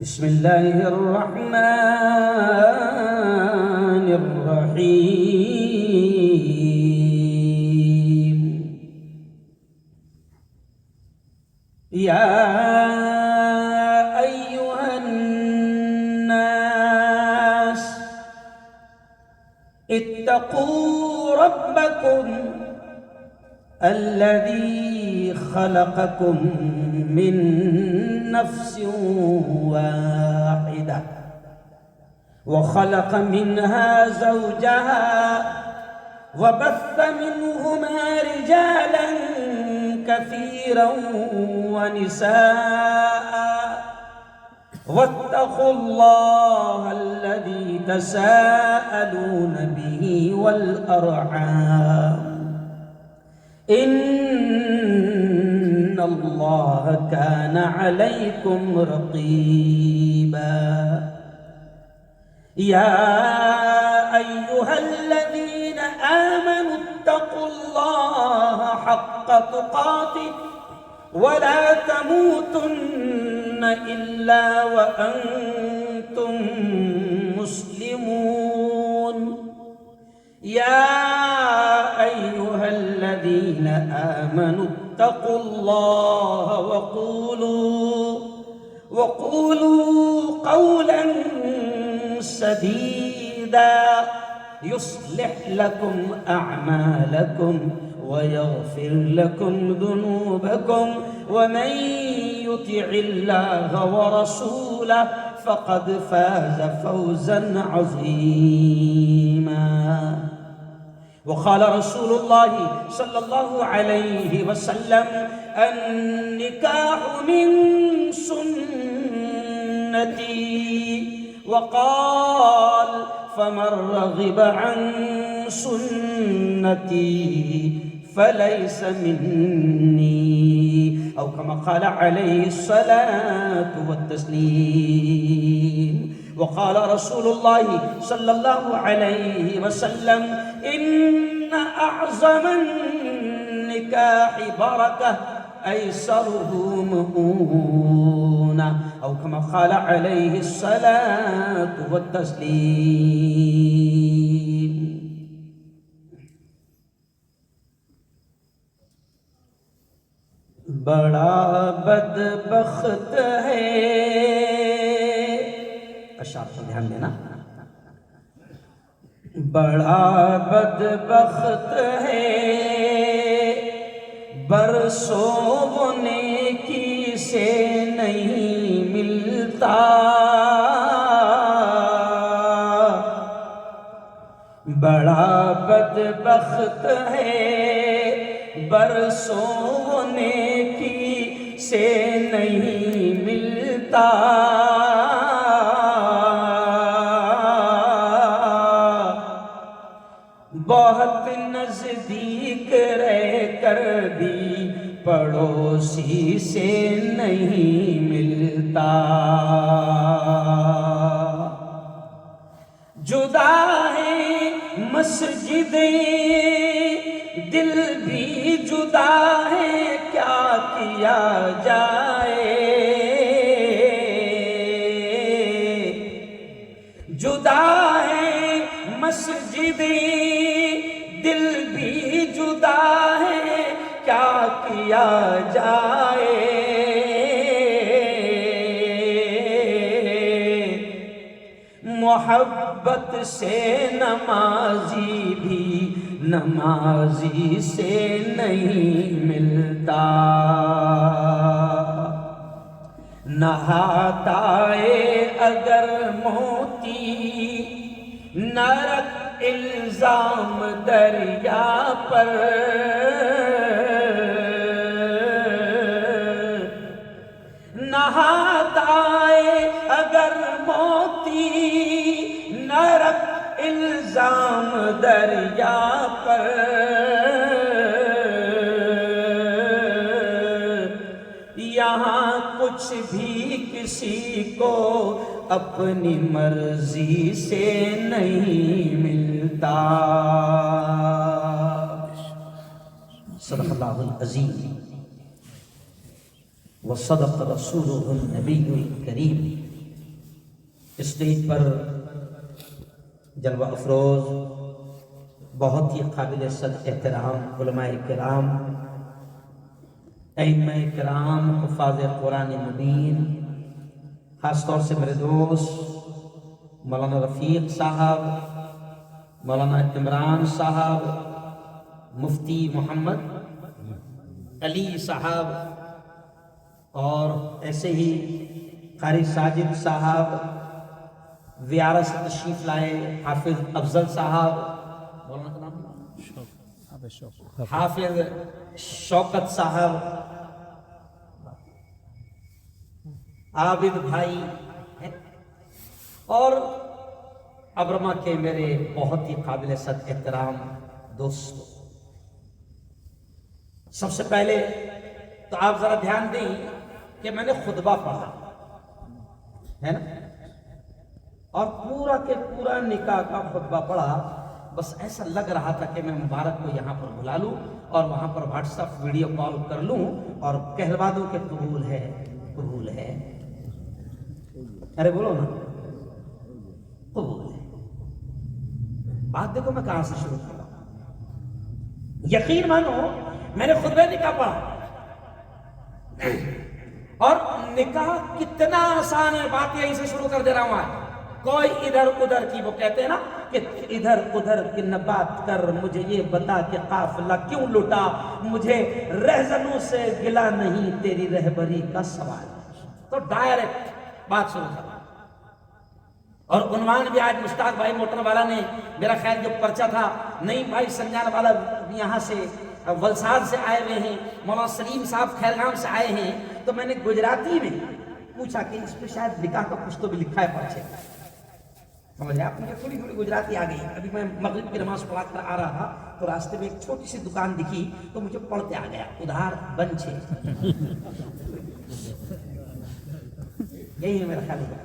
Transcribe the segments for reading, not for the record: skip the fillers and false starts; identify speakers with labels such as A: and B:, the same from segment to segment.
A: بسم الله الرحمن الرحيم. يا أيها الناس اتقوا ربكم الذي خلقكم من نفس واحدة وخلق منها زوجها وبث منهما رجالا كثيرا ونساء واتقوا الله الذي تساءلون به والأرحام إن الله كان عليكم رقيبا. يا أيها الذين آمنوا اتقوا الله حق تقاته ولا تموتن إلا وأنتم مسلمون. يا أيها الذين آمنوا اتقوا الله وقولوا قولا سديدا يصلح لكم أعمالكم ويغفر لكم ذنوبكم ومن يطع الله ورسوله فقد فاز فوزا عظيما. وقال رسول الله صلى الله عليه وسلم النكاح من سنتي وقال فمن رغب عن سنتي فليس مني أو كما قال عليه الصلاة والتسليم. وقال رسول الله صلى الله عليه وسلم إن أعظم النكاح بركة أيسره مؤونة أو كما قال عليه الصلاة والتسليم. بڑا بدبخت ہے، اشعار پر دھیان دینا، بڑا بدبخت ہے برسوں وہ نیکی سے نہیں ملتا، بڑا بدبخت ہے برسوں وہ نیکی سے نہیں ملتا، بہت نزدیک رہ کر بھی پڑوسی سے نہیں ملتا، جدا ہے مسجدیں دل بھی جدا ہے کیا کیا جائے، جدا ہے مسجدیں دل بھی جدا ہے کیا کیا جائے، محبت سے نمازی بھی نمازی سے نہیں ملتا، نہاتا ہے اگر موتی نہ رکھ الزام دریا پر، نہاتا ہے اگر موتی نہ رکھ الزام دریا پر، یہاں کچھ بھی کسی کو اپنی مرضی سے نہیں ملتا. صدق اللہ العظیم وصدق رسوله النبي الكريم اسٹیج پر جلوہ افروز بہت ہی قابل صد احترام علماء کرام، ائمہ کرام، حفاظ قرآن مبین، خاص طور سے میرے دوست مولانا رفیق صاحب، مولانا عمران صاحب، مفتی محمد علی صاحب، اور ایسے ہی قاری ساجد صاحب، ویارہ سے تشریف لائے حافظ افضل صاحب، مولانا کا نام حافظ شوکت صاحب، عابد بھائی، اور ابرما کے میرے بہت ہی قابل صد احترام دوست۔ سب سے پہلے تو آپ ذرا دھیان دیں کہ میں نے خطبہ پڑھا ہے نا، اور پورا کے پورا نکاح کا خطبہ پڑھا، بس ایسا لگ رہا تھا کہ میں مبارک کو یہاں پر بلا لوں اور وہاں پر واٹس ایپ ویڈیو کال کر لوں اور کہلوا دوں کہ قبول ہے، قبول ہے۔ ارے بولو نا، قبول ہے۔ بات دیکھو میں کہاں سے شروع کر رہا ہوں۔ یقین مانو میں نے خطبہ نکاح پڑھا، اور نکاح کتنا آسان ہے، بات یہیں سے شروع کر دے رہا ہوں آج۔ کوئی ادھر ادھر کی، وہ کہتے ہیں نا کہ ادھر ادھر کی نہ بات کر، مجھے یہ بتا کہ قافلہ کیوں لٹا، مجھے رہزنوں سے گلا نہیں، تیری رہبری کا سوال۔ تو ڈائریکٹ بات شروع کر، اور عنوان بھی آج مشتاق بھائی موٹر والا نے، میرا خیال جو پرچہ تھا، نعیم بھائی سنجان والا یہاں سے ولساد سے آئے ہوئے ہیں، مولانا سلیم صاحب خیرگام سے آئے ہیں، تو میں نے گجراتی میں پوچھا کہ اس پہ شاید نکاح کا کچھ تو بھی لکھا ہے پرچے، سمجھے آپ؟ مجھے تھوڑی تھوڑی گجراتی آ گئی۔ ابھی میں مغرب کی نماز پڑھا کر آ رہا تھا تو راستے میں ایک چھوٹی سی دکان دکھی تو مجھے پڑھتے آ گیا، ادھار بنچے، یہی ہے میرا خیال ہے،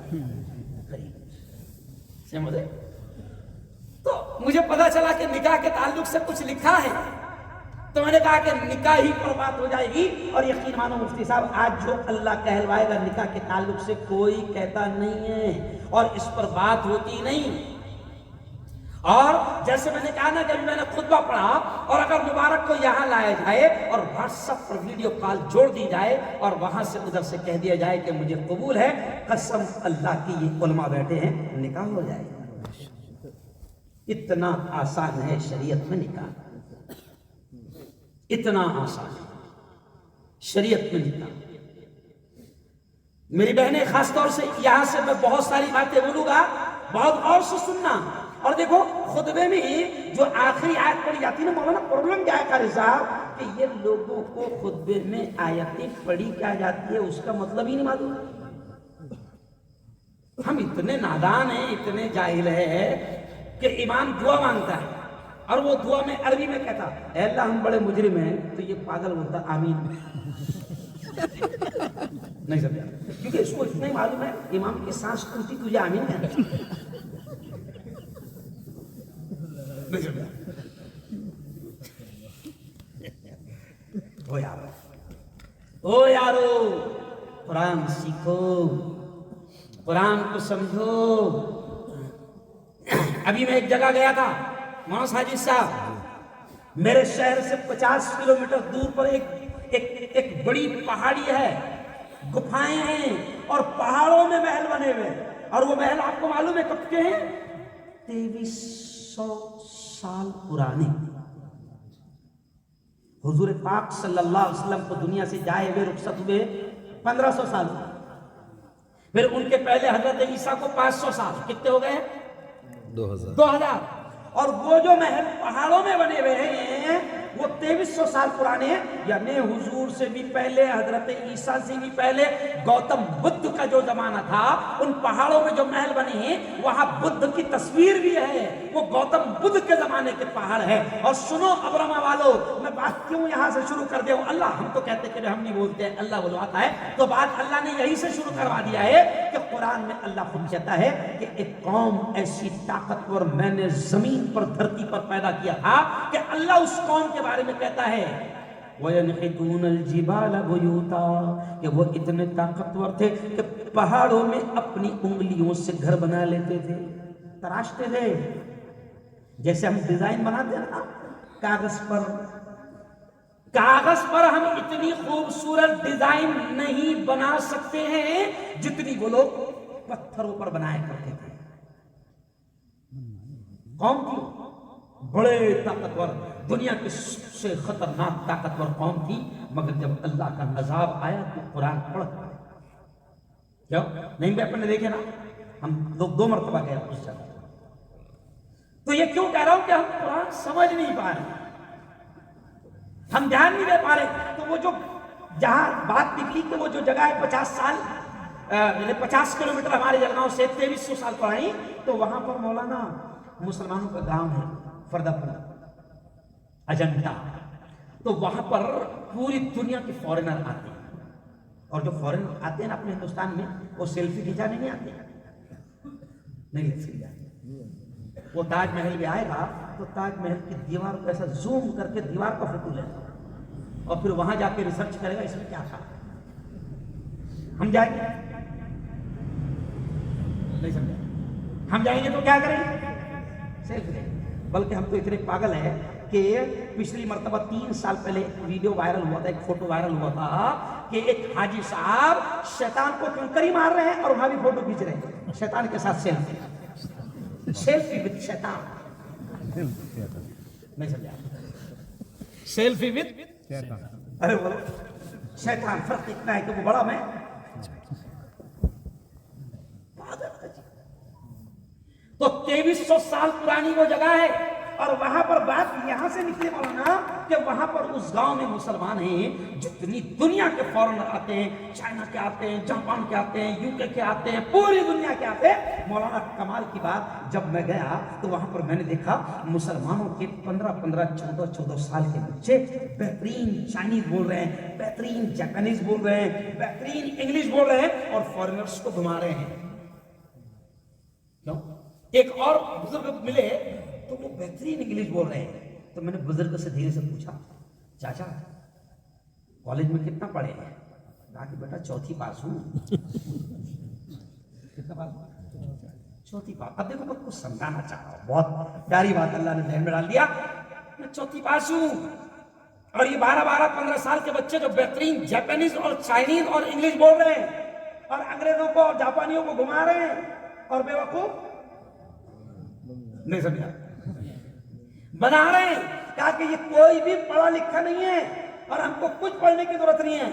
A: سمجھے؟ تو مجھے پتا چلا کہ نکاح کے تعلق سے کچھ لکھا ہے، تو میں نے کہا کہ نکاح ہی پر بات ہو جائے گی، اور یقین مانو مفتی صاحب آج جو اللہ کہلوائے گا نکاح کے تعلق سے کوئی کہتا نہیں ہے، اور اس پر بات ہوتی نہیں۔ اور جیسے میں نے کہا نا کہ ابھی میں نے خطبہ پڑھا، اور اگر مبارک کو یہاں لایا جائے اور واٹس ایپ پر ویڈیو کال جوڑ دی جائے اور وہاں سے ادھر سے کہہ دیا جائے کہ مجھے قبول ہے، قسم اللہ کی یہ علماء بیٹھے ہیں، نکاح ہو جائے گا۔ اتنا آسان ہے شریعت میں نکاح، اتنا آسان ہے شریعت میں نکاح۔ میری بہنیں خاص طور سے یہاں سے میں بہت ساری باتیں بولوں گا، بہت غور سے سننا۔ اور دیکھو خطبے میں جو آخری آیت پڑھی جاتی ہے نا، مولانا پرابلم کیا ہے قاری صاحب کہ یہ لوگوں کو خطبے میں آیتیں پڑھی کیا جاتی ہے اس کا مطلب ہی نہیں معلوم۔ ہم اتنے نادان ہیں، اتنے جاہل ہیں کہ امام دعا مانگتا ہے اور وہ دعا میں عربی میں کہتا اے اللہ ہم بڑے مجرم ہیں، تو یہ پاگل بولتا آمین نہیں سمجھا، کیونکہ اس کو اتنا ہی معلوم ہے امام کی سانس ٹوٹی تجھے آمین کہنا نہیں سمجھا۔ او یارو قرآن سیکھو، قرآن کو سمجھو۔ ابھی میں ایک جگہ گیا تھا مولانا ساجد صاحب، میرے شہر سے 50 کلومیٹر دور پر ایک بڑی پہاڑی ہے، گفائیں ہیں اور پہاڑوں میں محل بنے ہوئے، اور وہ محل آپ کو معلوم ہے کب کے ہیں؟ 2300 سال پرانے۔ حضور پاک صلی اللہ علیہ وسلم کو دنیا سے جائے ہوئے رخصت ہوئے 1500 سال، پھر ان کے پہلے حضرت عیسیٰ کو 500 سال، کتنے ہو گئے؟ 2000۔ اور وہ جو محل پہاڑوں میں بنے ہوئے ہیں وہ 2300 سال پرانے ہیں، یعنی حضور سے بھی پہلے، حضرت عیسیٰ سے بھی پہلے، گوتم بدھ کا جو زمانہ تھا، ان پہاڑوں میں جو محل بنے ہیں وہاں بدھ کی تصویر بھی ہے، وہ گوتم بدھ کے زمانے کے پہاڑ ہے۔ اور سنو ابرما والو، میں بات کیوں یہاں سے شروع کر دیا ہوں؟ اللہ ہم تو کہتے کہ ہم نہیں بولتے، اللہ بلواتا ہے، تو بات اللہ نے یہی سے شروع کروا دیا ہے کہ قرآن میں اللہ خود کہتا ہے کہ ایک قوم ایسی طاقتور میں نے زمین پر دھرتی پر پیدا کیا تھا کہ اللہ اس قوم کے بارے میں کہتا ہے وَيَنْحِتُونَ الْجِبَالَ بُيُوتًا کہ وہ اتنے طاقتور تھے کہ پہاڑوں میں اپنی انگلیوں سے گھر بنا لیتے تھے، تراشتے تھے. جیسے ہم ڈیزائن بناتے ہیں نا کاغذ پر ہم اتنی خوبصورت ڈیزائن نہیں بنا سکتے ہیں جتنی وہ لوگ پتھروں پر بنایا کرتے تھے. قوم تھی بڑے طاقتور، دنیا کی سب سے خطرناک طاقتور قوم تھی، مگر جب اللہ کا عذاب آیا تو قرآن پڑھ کیوں نہیں؟ میں اپنے دیکھے نا، ہم لوگ 2 مرتبہ گئے اس جگہ. تو یہ کیوں کہہ رہا ہوں کہ ہم قرآن سمجھ نہیں پا رہے، ہم دھیان نہیں دے پا رہے. تو وہ جو جہاں بات نکلی کہ وہ جو جگہ ہے 50 سال 50 کلومیٹر ہمارے جلگاؤں سے 2300 سال پڑھائی، تو وہاں پر مولانا مسلمانوں کا گاؤں ہے فردہ پور اجنتا. تو وہاں پر پوری دنیا کے فورنر آتے ہیں، اور جو فورنر آتے ہیں اپنے ہندوستان میں وہ سیلفی کھینچانے نہیں آتے، نہیں لے سکتے. وہ تاج محل بھی آئے گا تو تاج محل کی دیوار کو ایسا زوم کر کے دیوار کا فوٹو لے گا اور پھر وہاں جا کے ریسرچ کرے گا اس میں کیا تھا. ہم جائیں گے نہیں سمجھا، ہم جائیں گے تو کیا کریں گے؟ سیلفی لیں گے. بلکہ ہم تو اتنے پاگل ہیں کہ پچھلی مرتبہ 3 سال پہلے ویڈیو وائرل ہوا تھا، ایک فوٹو وائرل ہوا تھا کہ ایک حاجی صاحب شیطان کو کنکری مار رہے ہیں اور وہاں بھی فوٹو کھینچ رہے ہیں شیطان کے ساتھ سیلفی وتھ شیطان. نہیں سمجھا؟ سیلفی وتھ شیطان. ارے بولو شیطان، فرق اتنا ہے کہ وہ بڑا میں تو 2300 سال پرانی وہ جگہ ہے. اور وہاں پر بات یہاں سے نکلے مولانا کہ وہاں پر اس گاؤں میں مسلمان ہیں، جتنی دنیا کے فورنر آتے ہیں، چائنا کے آتے ہیں، جاپان کے آتے ہیں، UK کے آتے ہیں، پوری دنیا کے آتے ہیں. مولانا کمال کی بات، جب میں گیا تو وہاں پر میں نے دیکھا مسلمانوں کے 15 14 سال کے بچے بہترین چائنیز بول رہے ہیں، بہترین جاپانیز بول رہے ہیں، بہترین انگلش بول رہے ہیں اور فورنرز کو گھما رہے ہیں. کیوں؟ ایک اور بزرگ ملے تو وہ بہترین انگلش بول رہے ہیں. تو میں نے بزرگ سے دھیرے سے پوچھا، چاچا کالج میں کتنا پڑھے ہیں؟ کہا کہ بیٹا 4تھی پاس ہوں. کتنا پاس ہوں؟ 4تھی پاس. اب دیکھو میں کچھ سمجھانا چاہ رہا ہوں، بہت پیاری بات اللہ نے ذہن میں ڈال دیا. میں 4تھی پاس ہوں اور یہ 12 15 سال کے بچے جو بہترین جاپانیز اور چائنیز اور انگلش بول رہے ہیں اور انگریزوں کو اور جاپانیوں کو گھما رہے ہیں اور بے وقوف نہیں سمجھا بنا رہے ہیں. کہا کہ یہ کوئی بھی پڑھا لکھا نہیں ہے اور ہم کو کچھ پڑھنے کی ضرورت نہیں ہے.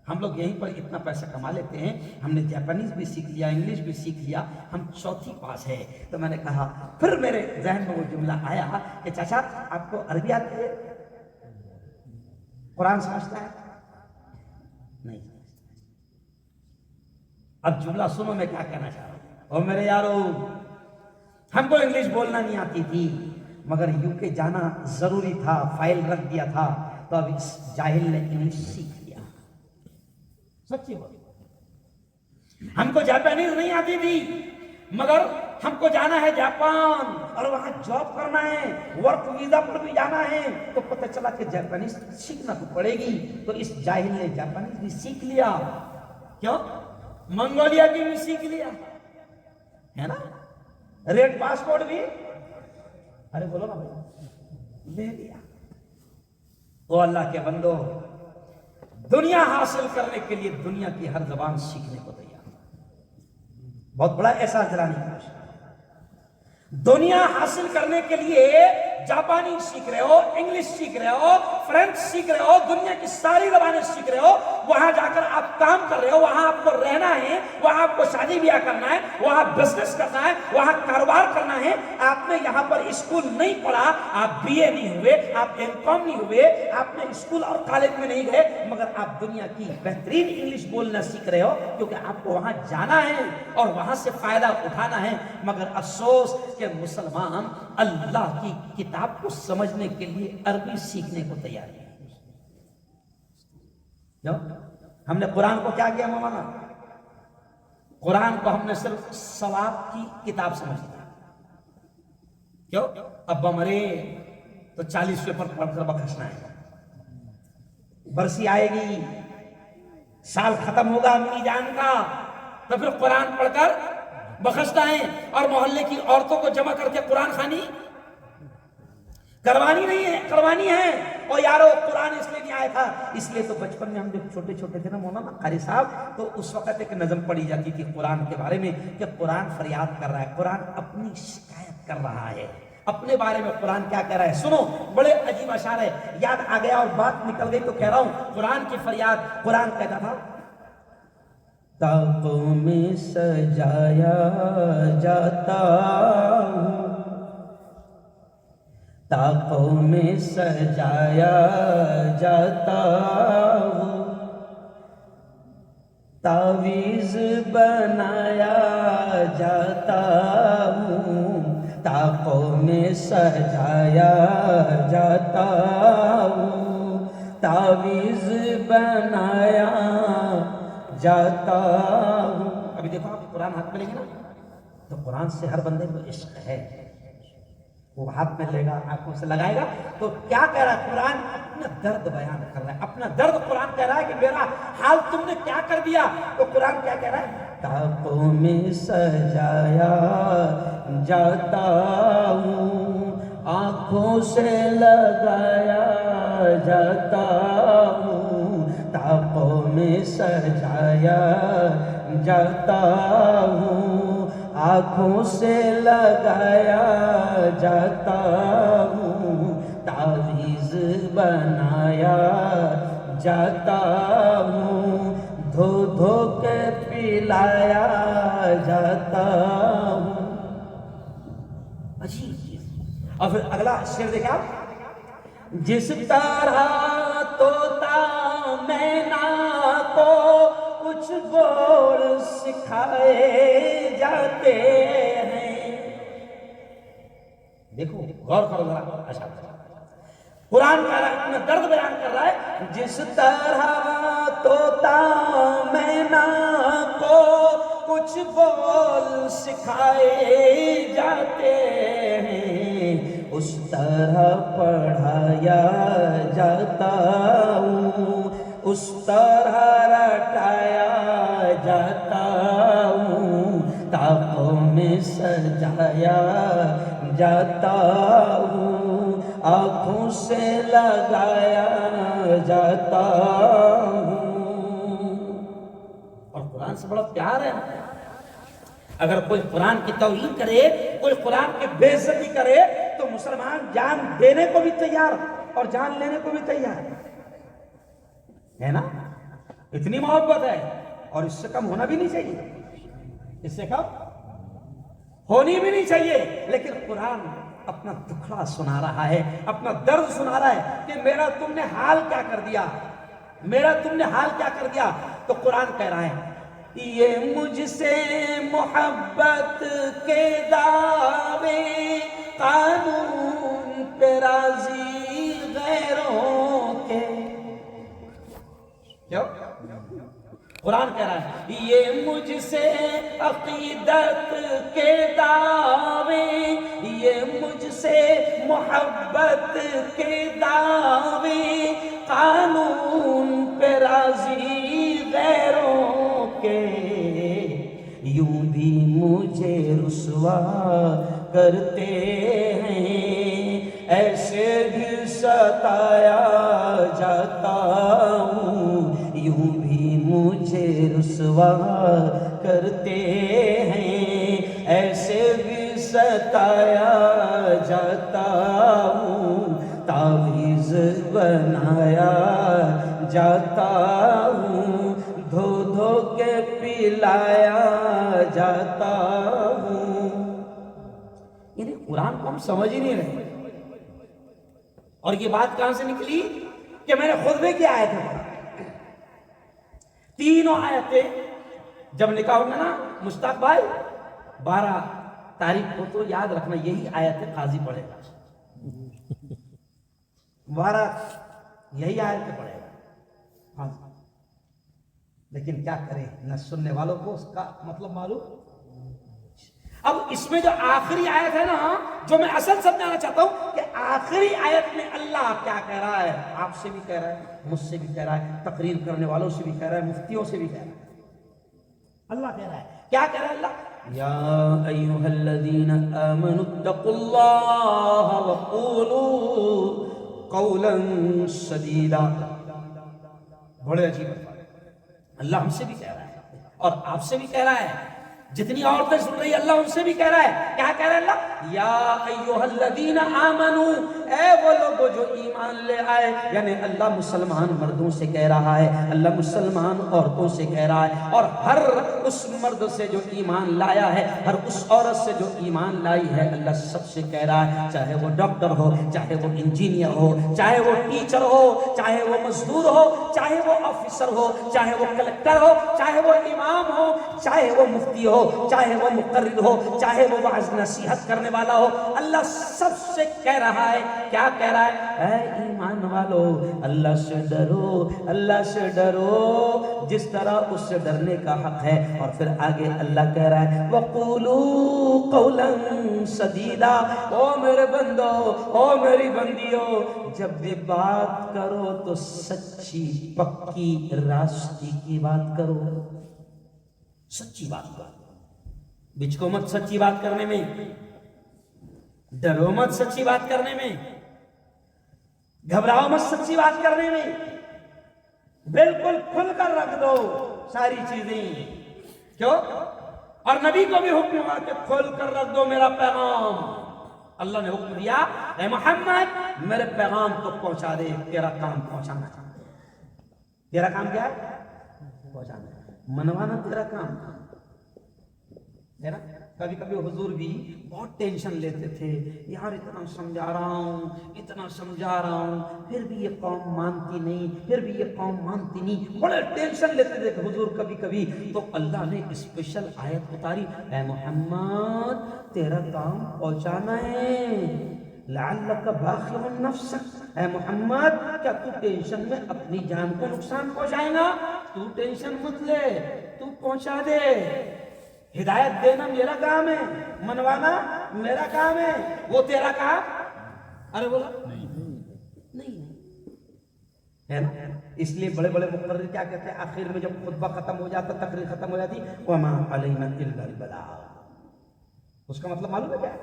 A: ہم لوگ یہیں پر اتنا پیسہ کما لیتے ہیں، ہم نے جاپانیز بھی سیکھ لیا، انگلش بھی سیکھ لیا، ہم 4تھی پاس ہے. تو میں نے کہا، پھر میرے ذہن میں وہ جملہ آیا کہ چاچا آپ کو عربی آتی ہے؟ قرآن سمجھتا ہے؟ نہیں. اب جملہ سنو میں کیا کہنا چاہ رہا ہوں. اور میرے یارو، ہم کو انگلش بولنا نہیں آتی تھی مگر UK جانا ضروری تھا، فائل رکھ دیا تھا، تو اب اس جاہل نے انگلش سیکھ لیا. سچی بات، ہم کو جاپانیز نہیں آتی تھی مگر ہم کو جانا ہے جاپان اور وہاں جاب کرنا ہے، ورک ویزا پر بھی جانا ہے. تو پتہ چلا کہ جاپانیز سیکھنا تو پڑے گی. تو اس جاہل نے جاپانیز بھی سیکھ لیا. کیوں؟ منگولیا کی بھی سیکھ لیا ہے نا، ریڈ پاسپورٹ بھی، ارے بولو نا بھائی، لے لیا. تو اللہ کے بندو، دنیا حاصل کرنے کے لیے دنیا کی ہر زبان سیکھنے کو تیار. بہت بڑا احساس دلانے کی کوشش. دنیا حاصل کرنے کے لیے جاپانی سیکھ رہے ہو، انگلش سیکھ رہے ہو، فرینچ سیکھ رہے ہو، دنیا کی ساری زبانیں سیکھ رہے ہو. وہاں جا کر آپ کام کر رہے ہو، وہاں آپ کو رہنا ہے، وہاں آپ کو شادی بیاہ کرنا ہے، وہاں بزنس کرنا ہے، وہاں کاروبار کرنا ہے. آپ نے یہاں پر اسکول نہیں پڑھا، آپ BA نہیں ہوئے، آپ MCOM نہیں ہوئے، آپ نے اسکول اور کالج میں نہیں گئے، مگر آپ دنیا کی بہترین انگلش بولنا سیکھ رہے ہو کیونکہ آپ کو وہاں جانا ہے اور وہاں سے فائدہ اٹھانا ہے. مگر افسوس کہ مسلمان اللہ کی کتاب کو سمجھنے کے لیے عربی سیکھنے کو تیار ہے. ہم نے قرآن کو کیا کیا مولانا؟ قرآن کو ہم نے صرف ثواب کی کتاب سمجھ لیا. کیوں؟ ابا مرے تو 40 پیپر پڑھ کر بخشنا ہے. برسی آئے گی، سال ختم ہوگا امی جان کا، تو پھر قرآن پڑھ کر بخشتائیں اور محلے کی عورتوں کو جمع کر کے قرآن خوانی کروانی ہے۔ اور یارو قرآن اس لیے نہیں آیا تھا، اس لیے تو بچپن میں ہم جب چھوٹے چھوٹے تھے نا مولانا قاری صاحب، تو اس وقت ایک نظم پڑھی جاتی تھی قرآن کے بارے میں کہ قرآن فریاد کر رہا ہے، قرآن اپنی شکایت کر رہا ہے، اپنے بارے میں قرآن کیا کہہ رہا ہے سنو، بڑے عجیب اشعار ہے، یاد آ گیا اور بات نکل گئی تو کہہ رہا ہوں۔ قرآن کی فریاد، قرآن کہتا تھا طاقوں میں سجایا جاتا ہوں، طاقوں میں سجایا جاتا ہوں، تعویذ بنایا جاتا ہوں، طاقوں میں سجایا جاتا ہوں، تعویذ بنایا جاتا ہوں۔ ابھی دیکھو آپ قرآن ہاتھ میں لیں گے نا تو قرآن سے ہر بندے کو عشق ہے، وہ ہاتھ میں لے گا، آنکھوں سے لگائے گا تو کیا کہہ رہا ہے قرآن؟ اپنا درد بیان کر رہا ہے، اپنا درد قرآن کہہ رہا ہے کہ میرا حال تم نے کیا کر دیا۔ تو قرآن کیا کہہ رہا ہے؟ طاقوں میں سجایا جاتا ہوں، آنکھوں سے لگایا جاتا ہوں، طاقوں میں سجایا جاتا ہوں، آنکھوں سے لگایا جاتا ہوں، تعویذ بنایا جاتا ہوں، دھو دھو کے پلایا جاتا ہوں۔ عجیب چیز۔ اور پھر اگلا شعر دیکھیں آپ، جس طرح طوطا مینا کو کچھ بول سکھائے جاتے ہیں۔ دیکھو غور کرو ذرا، اچھا قرآن کا اپنا درد بیان کر رہا ہے، جس طرح طوطا مینا کو کچھ بول سکھائے جاتے ہیں، اس طرح پڑھایا جاتا ہوں، اس طرح رٹایا جاتا ہوں، طاقوں میں سجایا جاتا ہوں، آنکھوں سے لگایا جاتا ہوں۔ اور قرآن سے بڑا پیار ہے۔ اگر کوئی قرآن کی توہین کرے، کوئی قرآن کی بے عزتی کرے تو مسلمان جان دینے کو بھی تیار اور جان لینے کو بھی تیار ہے نا، اتنی محبت ہے، اور اس سے کم ہونا بھی نہیں چاہیے، اس سے کم ہونی بھی نہیں چاہیے۔ لیکن قرآن اپنا دکھڑا سنا رہا ہے، اپنا درد سنا رہا ہے کہ میرا تم نے حال کیا کر دیا، میرا تم نے حال کیا کر دیا۔ تو قرآن کہہ رہا ہے یہ مجھ سے محبت کے دعوے قانون پہ راضی غیروں کے۔ کیوں؟ قرآن کہہ رہا ہے یہ مجھ سے عقیدت کے دعوے، یہ مجھ سے محبت کے دعوے قانون پہ راضی غیروں کے، یوں بھی مجھے رسوا کرتے ہیں، ایسے بھی ستایا جاتا ہوں، یوں بھی مجھے رسوا کرتے ہیں، ایسے بھی ستایا جاتا ہوں، تعویذ بنایا جاتا ہوں، دھو دھو کے پلایا جاتا ہوں۔ یعنی قرآن کو ہم سمجھ ہی نہیں رہے۔ اور یہ بات کہاں سے نکلی کہ میں نے خطبے کی آیتیں پڑھا، تینوں آیتیں جب نکاح ہوگا نا مشتاق بھائی 12 تاریخ کو، تو یاد رکھنا یہی آیتیں قاضی پڑھے گا، 12 یہی آیتیں پڑھے گا۔ لیکن کیا کریں، نہ سننے والوں کو اس کا مطلب معلوم۔ اب اس میں جو آخری آیت ہے نا، جو میں اصل سمجھانا چاہتا ہوں کہ آخری آیت میں اللہ کیا کہہ رہا ہے؟ آپ سے بھی کہہ رہا ہے، مجھ سے بھی کہہ رہا ہے، تقریر کرنے والوں سے بھی کہہ رہا ہے، مفتیوں سے بھی کہہ رہا ہے۔ اللہ کہہ رہا ہے، کیا کہہ رہا ہے اللہ؟ یا ایھا الذین آمنوا اتقوا اللہ وقولوا قولا سدیدا۔ بڑے عجیب بات، اللہ ہم سے بھی کہہ رہا ہے اور آپ سے بھی کہہ رہا ہے، جتنی عورتیں سن رہی ہیں اللہ ان سے بھی کہہ رہا ہے، کیا کہہ رہا ہے اللہ؟ یا ایھا الذین آمنوا، اے وہ لوگ جو ایمان لے آئے، یعنی اللہ مسلمان مردوں سے کہہ رہا ہے، اللہ مسلمان عورتوں سے کہہ رہا ہے، اور ہر اس مرد سے جو ایمان لایا ہے، ہر اس عورت سے جو ایمان لائی ہے، اللہ سب سے کہہ رہا ہے، چاہے وہ ڈاکٹر ہو، چاہے وہ انجینئر ہو، چاہے وہ ٹیچر ہو، چاہے وہ مزدور ہو، چاہے وہ آفیسر ہو، چاہے وہ کلکٹر ہو، چاہے وہ امام ہو، چاہے وہ مفتی ہو، چاہے وہ مقرر ہو، چاہے وہ واعظ نصیحت کرنے والا ہو، اللہ سب سے کہہ رہا ہے، کیا کہہ رہا ہے؟ اے ایمان والو، اللہ سے ڈرو، اللہ سے ڈرو جس طرح اس سے ڈرنے کا حق ہے۔ اور پھر آگے اللہ کہہ رہا ہے وَقُولُوا قَوْلًا سَدِيدًا، او میرے بندو، او میری بندیو، جب بھی بات کرو تو سچی پکی راستی کی بات کرو، سچی بات کرو، بچکو مت سچی بات کرنے میں، ڈرو مت سچی بات کرنے میں، گھبراؤ مت سچی بات کرنے میں، بالکل کھل کر رکھ دو ساری چیزیں۔ کیوں؟ اور نبی کو بھی حکم ہوا کہ کھول کر رکھ دو میرا پیغام۔ اللہ نے حکم دیا اے محمد میرے پیغام کو پہنچا دے، تیرا کام پہنچانا، تیرا کام کیا ہے؟ پہنچانا، منوانا تیرا کام ہے نا۔ کبھی کبھی حضور بھی بہت ٹینشن لیتے تھے، یار اتنا سمجھا رہا ہوں، اتنا سمجھا رہا ہوں، پھر بھی یہ قوم مانتی نہیں، پھر بھی یہ قوم مانتی نہیں، بڑے ٹینشن لیتے تھے حضور کبھی کبھی۔ تو اللہ نے اسپیشل آیت اتاری، اے محمد تیرا کام پہنچانا ہے، لعلک باخع نفسک، اے محمد کیا تو ٹینشن میں اپنی جان کو نقصان پہنچائے گا؟ تو ٹینشن مت لے، تو پہنچا دے۔ ہدایت دینا میرا کام ہے، منوانا میرا کام ہے، وہ تیرا کام؟ ارے بولا نہیں ہے نا۔ اس لیے بڑے بڑے مقرر کیا کہتے ہیں آخر میں جب خطبہ ختم ہو جاتا، تقریر ختم ہو جاتی، وَمَا عَلَيْنَا إِلَّا الْبَلَاغُ، اس کا مطلب معلوم ہے کیا ہے؟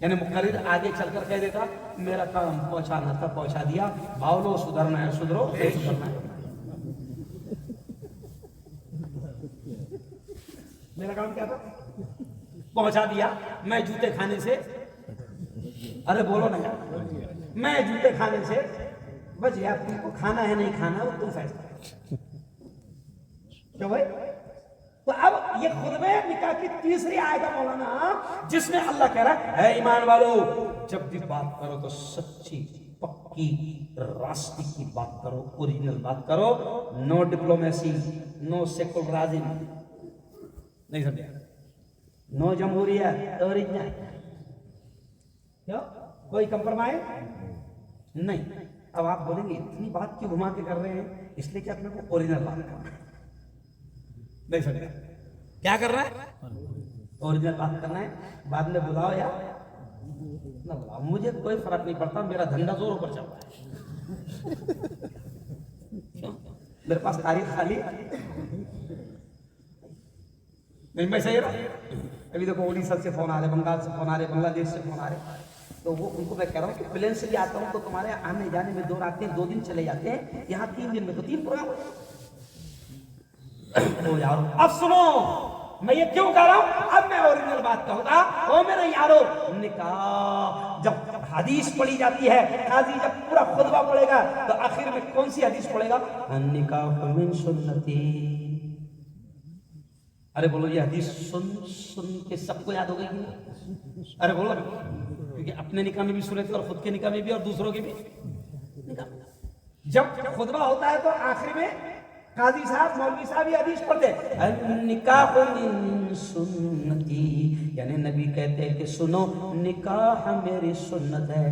A: یعنی مقرر آگے چل کر کہہ دیتا میرا کام پہنچانا تھا، پہنچا دیا، باولو سدھرنا ہے سدھرو، سدھرنا ہے، میرا کام کیا تھا؟ پہنچا دیا۔ میں جوتے کھانے سے، ارے بولو نا یار، میں جوتے کھانے سے بچ گیا، تم کو کھانا ہے نہیں کھانا وہ تم فیصلہ۔ کیوں بھائی؟ تو اب یہ خطبہ نکاح کی تیسری آیت ہے مولانا، جس میں اللہ کہہ رہا ہے اے ایمان والو جب بھی بات کرو تو سچی پکی راستی کی بات کرو، اوریجنل بات کرو، نو ڈپلومیسی، نو سیکولرازم، نہیں سمجھا، نو جمہوریت، اوریجنل، کیوں؟ کوئی کمپرمائز نہیں۔ اب آپ بولیں گے اتنی بات کیوں گھما کے کر رہے ہیں؟ اس لیے کہ اپنے کو اوریجنل بات کرنا ہے، نہیں سمجھا، کیا کر رہا ہے؟ اوریجنل بات کرنا ہے، بعد میں بلاؤ یا نہ بلاؤ مجھے کوئی فرق نہیں پڑتا، میرا دھندا زوروں پر چل رہا ہے، میرے پاس تاریخ خالی نہیں، میں صحیح رہا۔ ابھی دیکھو اڑیسہ سے فون آ رہے، بنگال سے فون آ رہے، بنگلہ دیش سے فون آ رہے، تو وہ ان کو میں کہہ رہا ہوں کہ پلین سے بھی آتا ہوں تو تمہارے آنے جانے میں 2 راتیں 2 دن چلے جاتے ہیں، یہاں 3 دن میں تو 3 پروگرام۔ تو یارو اب سنو میں یہ کیوں کہہ رہا ہوں، اب میں اوریجنل بات کہوں گا۔ او میرے یارو، نکاح جب حدیث پڑھی جاتی ہے، قاضی جب پورا خطبہ پڑھے گا تو آخر میں کون سی حدیث پڑھے گا؟ النکاح من سنتی۔ ارے بولو یہ حدیث سن کے سب کو یاد ہو گئی کہ ارے بولو، کیونکہ اپنے نکاح میں بھی سنے تھے اور خود کے نکاح میں بھی اور دوسروں کے بھی نکاح۔ جب خطبہ ہوتا ہے تو آخر میں قاضی صاحب مولوی صاحب یہ حدیث پڑھتے ہیں النکاح من سنتی، یعنی نبی کہتے ہیں کہ سنو نکاح میری سنت ہے۔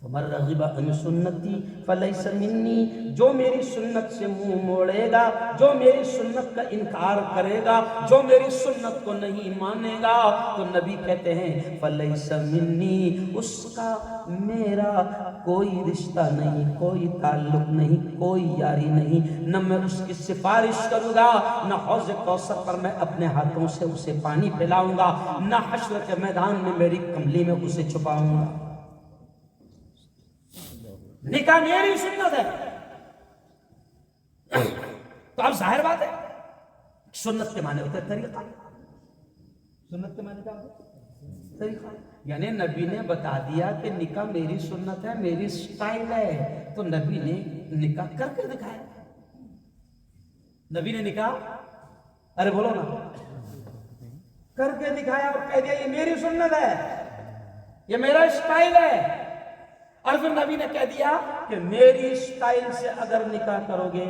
A: فمن رغب عن سنتی فلیس منی، جو میری سنت سے منہ موڑے گا، جو میری سنت کا انکار کرے گا، جو میری سنت کو نہیں مانے گا، تو نبی کہتے ہیں فلیس منی، اس کا میرا کوئی رشتہ نہیں، کوئی تعلق نہیں، کوئی یاری نہیں، نہ میں اس کی سفارش کروں گا، نہ حوض کوثر پر میں اپنے ہاتھوں سے اسے پانی پلاؤں گا، نہ حشر کے میدان میں میری کملی میں اسے چھپاؤں گا۔ نکاح میری سنت ہے۔ تو اب ظاہر بات ہے سنت کے معنی ہوتا ہے طریقہ، سنت کے معنی کیا ہوتا ہے؟ طریقہ، یعنی نبی نے بتا دیا کہ نکاح میری سنت ہے، میری سٹائل ہے، تو نبی نے نکاح کر کے دکھایا۔ نبی نے نکاح، ارے بولو نا، کر کے دکھایا اور کہہ دیا یہ میری سنت ہے، یہ میرا سٹائل ہے۔ اور پھر نبی نے کہہ دیا کہ میری سٹائل سے اگر نکاح کرو گے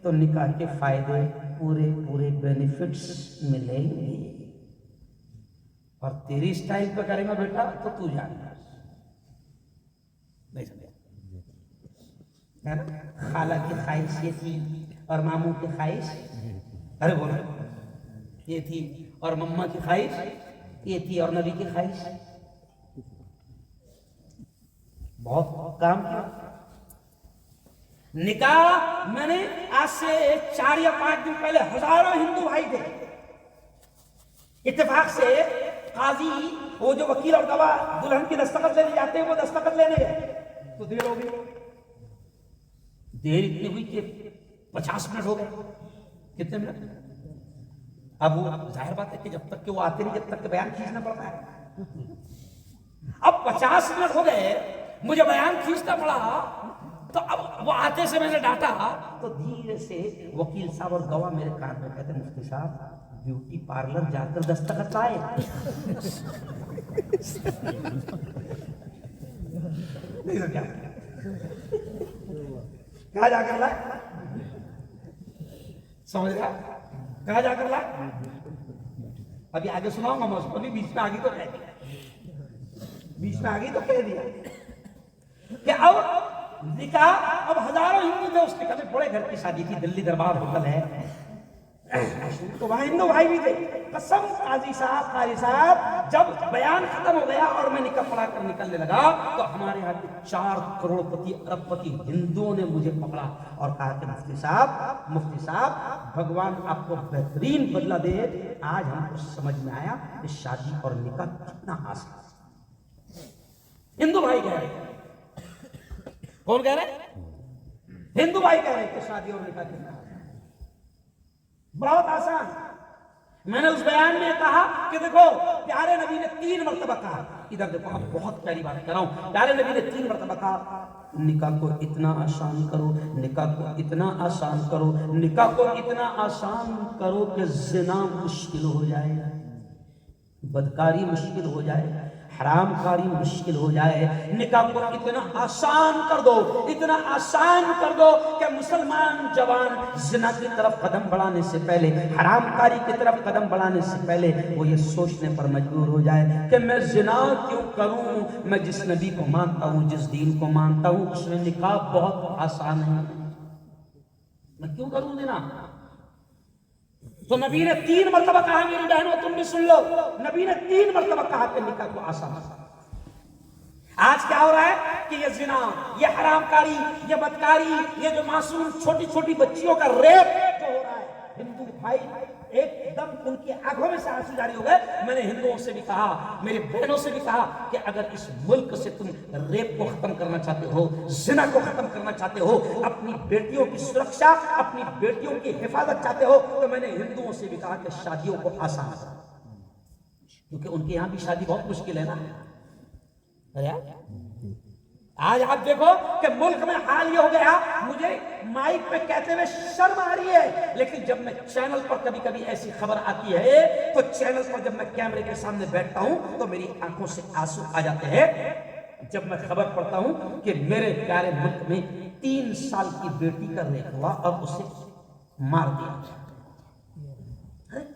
A: تو نکاح کے فائدے پورے پورے بینیفٹس ملیں گے، اور تیری سٹائل پہ کریں گا بیٹا تو جانا نہیں سمجھا۔ خالہ کی خواہش یہ تھی اور ماموں کی خواہش، ارے بولو، یہ تھی، اور مما کی خواہش یہ تھی، اور نبی کی خواہش۔ بہت کام کیا نکاح۔ میں نے آج سے 4 یا 5 دن پہلے ہزاروں ہندو بھائی تھے، اتفاق سے قاضی، وہ جو وکیل اور گواہ دلہن کی دستخط لینے جاتے ہیں، وہ دستخط لینے گئے تو دیر ہو گئی۔ دیر اتنی ہوئی کہ 50 منٹ ہو گئے۔ کتنے منٹ؟ اب وہ ظاہر بات ہے کہ جب تک کہ وہ آتے نہیں، جب تک کہ بیان کھینچنا پڑتا ہے۔ اب 50 منٹ ہو گئے، مجھے بیان کھینچنا پڑا، تو اب وہ آتے سے میں نے ڈانٹا، تو دھیرے سے وکیل صاحب اور گواہ میرے کان میں کہتے ہیں مفتی صاحب بیوٹی پارلر جا کر دستخط لائے۔ کہاں جا کر لائے؟ سمجھ گیا؟ کہاں جا کر لائے؟ ابھی آگے سناؤں گا، میں ابھی بیچ میں آگے تو کہہ دیا، بیچ میں آگے تو کہہ دیا کہ اب نکاح، اب ہزاروں ہندو تھے اس نکاح میں، بڑے گھر کی شادی تھی، دلی دربار ہوٹل ہے، تو وہاں ہندو بھائی بھی تھے۔ قسم قاضی صاحب، قاری صاحب، جب بیان ختم ہو گیا اور میں نکاح پڑھا کر نکلنے لگا تو ہمارے یہاں کے 4 کروڑ پتی ارب پتی ہندوؤں نے مجھے پکڑا اور کہا کہ مفتی صاحب بھگوان آپ کو بہترین بدلہ دے، آج ہم کو سمجھ میں آیا کہ شادی اور نکاح کتنا آسان ہے۔ ہندو بھائی کہہ رہے، کون کہہ رہے؟ ہندو بھائی کہہ رہے کہ شادی اور نکاح کتنا بہت آسان۔ میں نے اس بیان میں کہا کہ دیکھو پیارے نبی نے 3 مرتبہ کہا، ادھر دیکھو، اب بہت پیاری بات کر رہا ہوں، پیارے نبی نے 3 مرتبہ کہا نکاح کو اتنا آسان کرو، نکاح کو اتنا آسان کرو، نکاح کو اتنا آسان کرو کہ زنا مشکل ہو جائے، بدکاری مشکل ہو جائے، حرام کاری مشکل ہو جائے۔ نکاح کو اتنا آسان کر دو، اتنا آسان کر دو کہ مسلمان جوان زنا کی طرف قدم بڑھانے سے پہلے، حرام کاری کی طرف قدم بڑھانے سے پہلے وہ یہ سوچنے پر مجبور ہو جائے کہ میں زنا کیوں کروں، میں جس نبی کو مانتا ہوں، جس دین کو مانتا ہوں، اس میں نکاح بہت آسان ہے، میں کیوں کروں زنا؟ تو نبی نے 3 مرتبہ کہا، میری بہنوں تم بھی سن لو، نبی نے 3 مرتبہ کہا کہ نکاح کو آسان۔ آج کیا ہو رہا ہے کہ یہ زنا، یہ حرام کاری، یہ بدکاری، یہ جو معصوم چھوٹی چھوٹی بچیوں کا ریپ جو ہو رہا ہے، ہندو بھائی ایک دم ان کی آنکھوں میں سے آنسو جاری ہو گئے۔ میں نے ہندوؤں سے بھی کہا، میری بہنوں سے بھی کہا کہ اگر اس ملک سے تم ریپ کو ختم کرنا چاہتے ہو، زنا کو ختم کرنا چاہتے ہو، اپنی بیٹیوں کی سرکشا، اپنی بیٹیوں کی حفاظت چاہتے ہو، تو میں نے ہندوؤں سے بھی کہا کہ شادیوں کو آسان کرو، کیونکہ ان کے یہاں بھی شادی بہت مشکل ہے نا۔ آج آپ دیکھو کہ ملک میں حال یہ ہو گیا، مجھے مائک پہ کہتے ہوئے شرم آ رہی ہے، لیکن جب میں چینل پر کبھی کبھی ایسی خبر آتی ہے تو چینل پر جب میں کیمرے کے سامنے بیٹھتا ہوں تو میری آنکھوں سے آنسو آ جاتے ہیں جب میں خبر پڑھتا ہوں کہ میرے پیارے ملک میں 3 سال کی بیٹی کا ریپ ہوا اور اسے مار دیا۔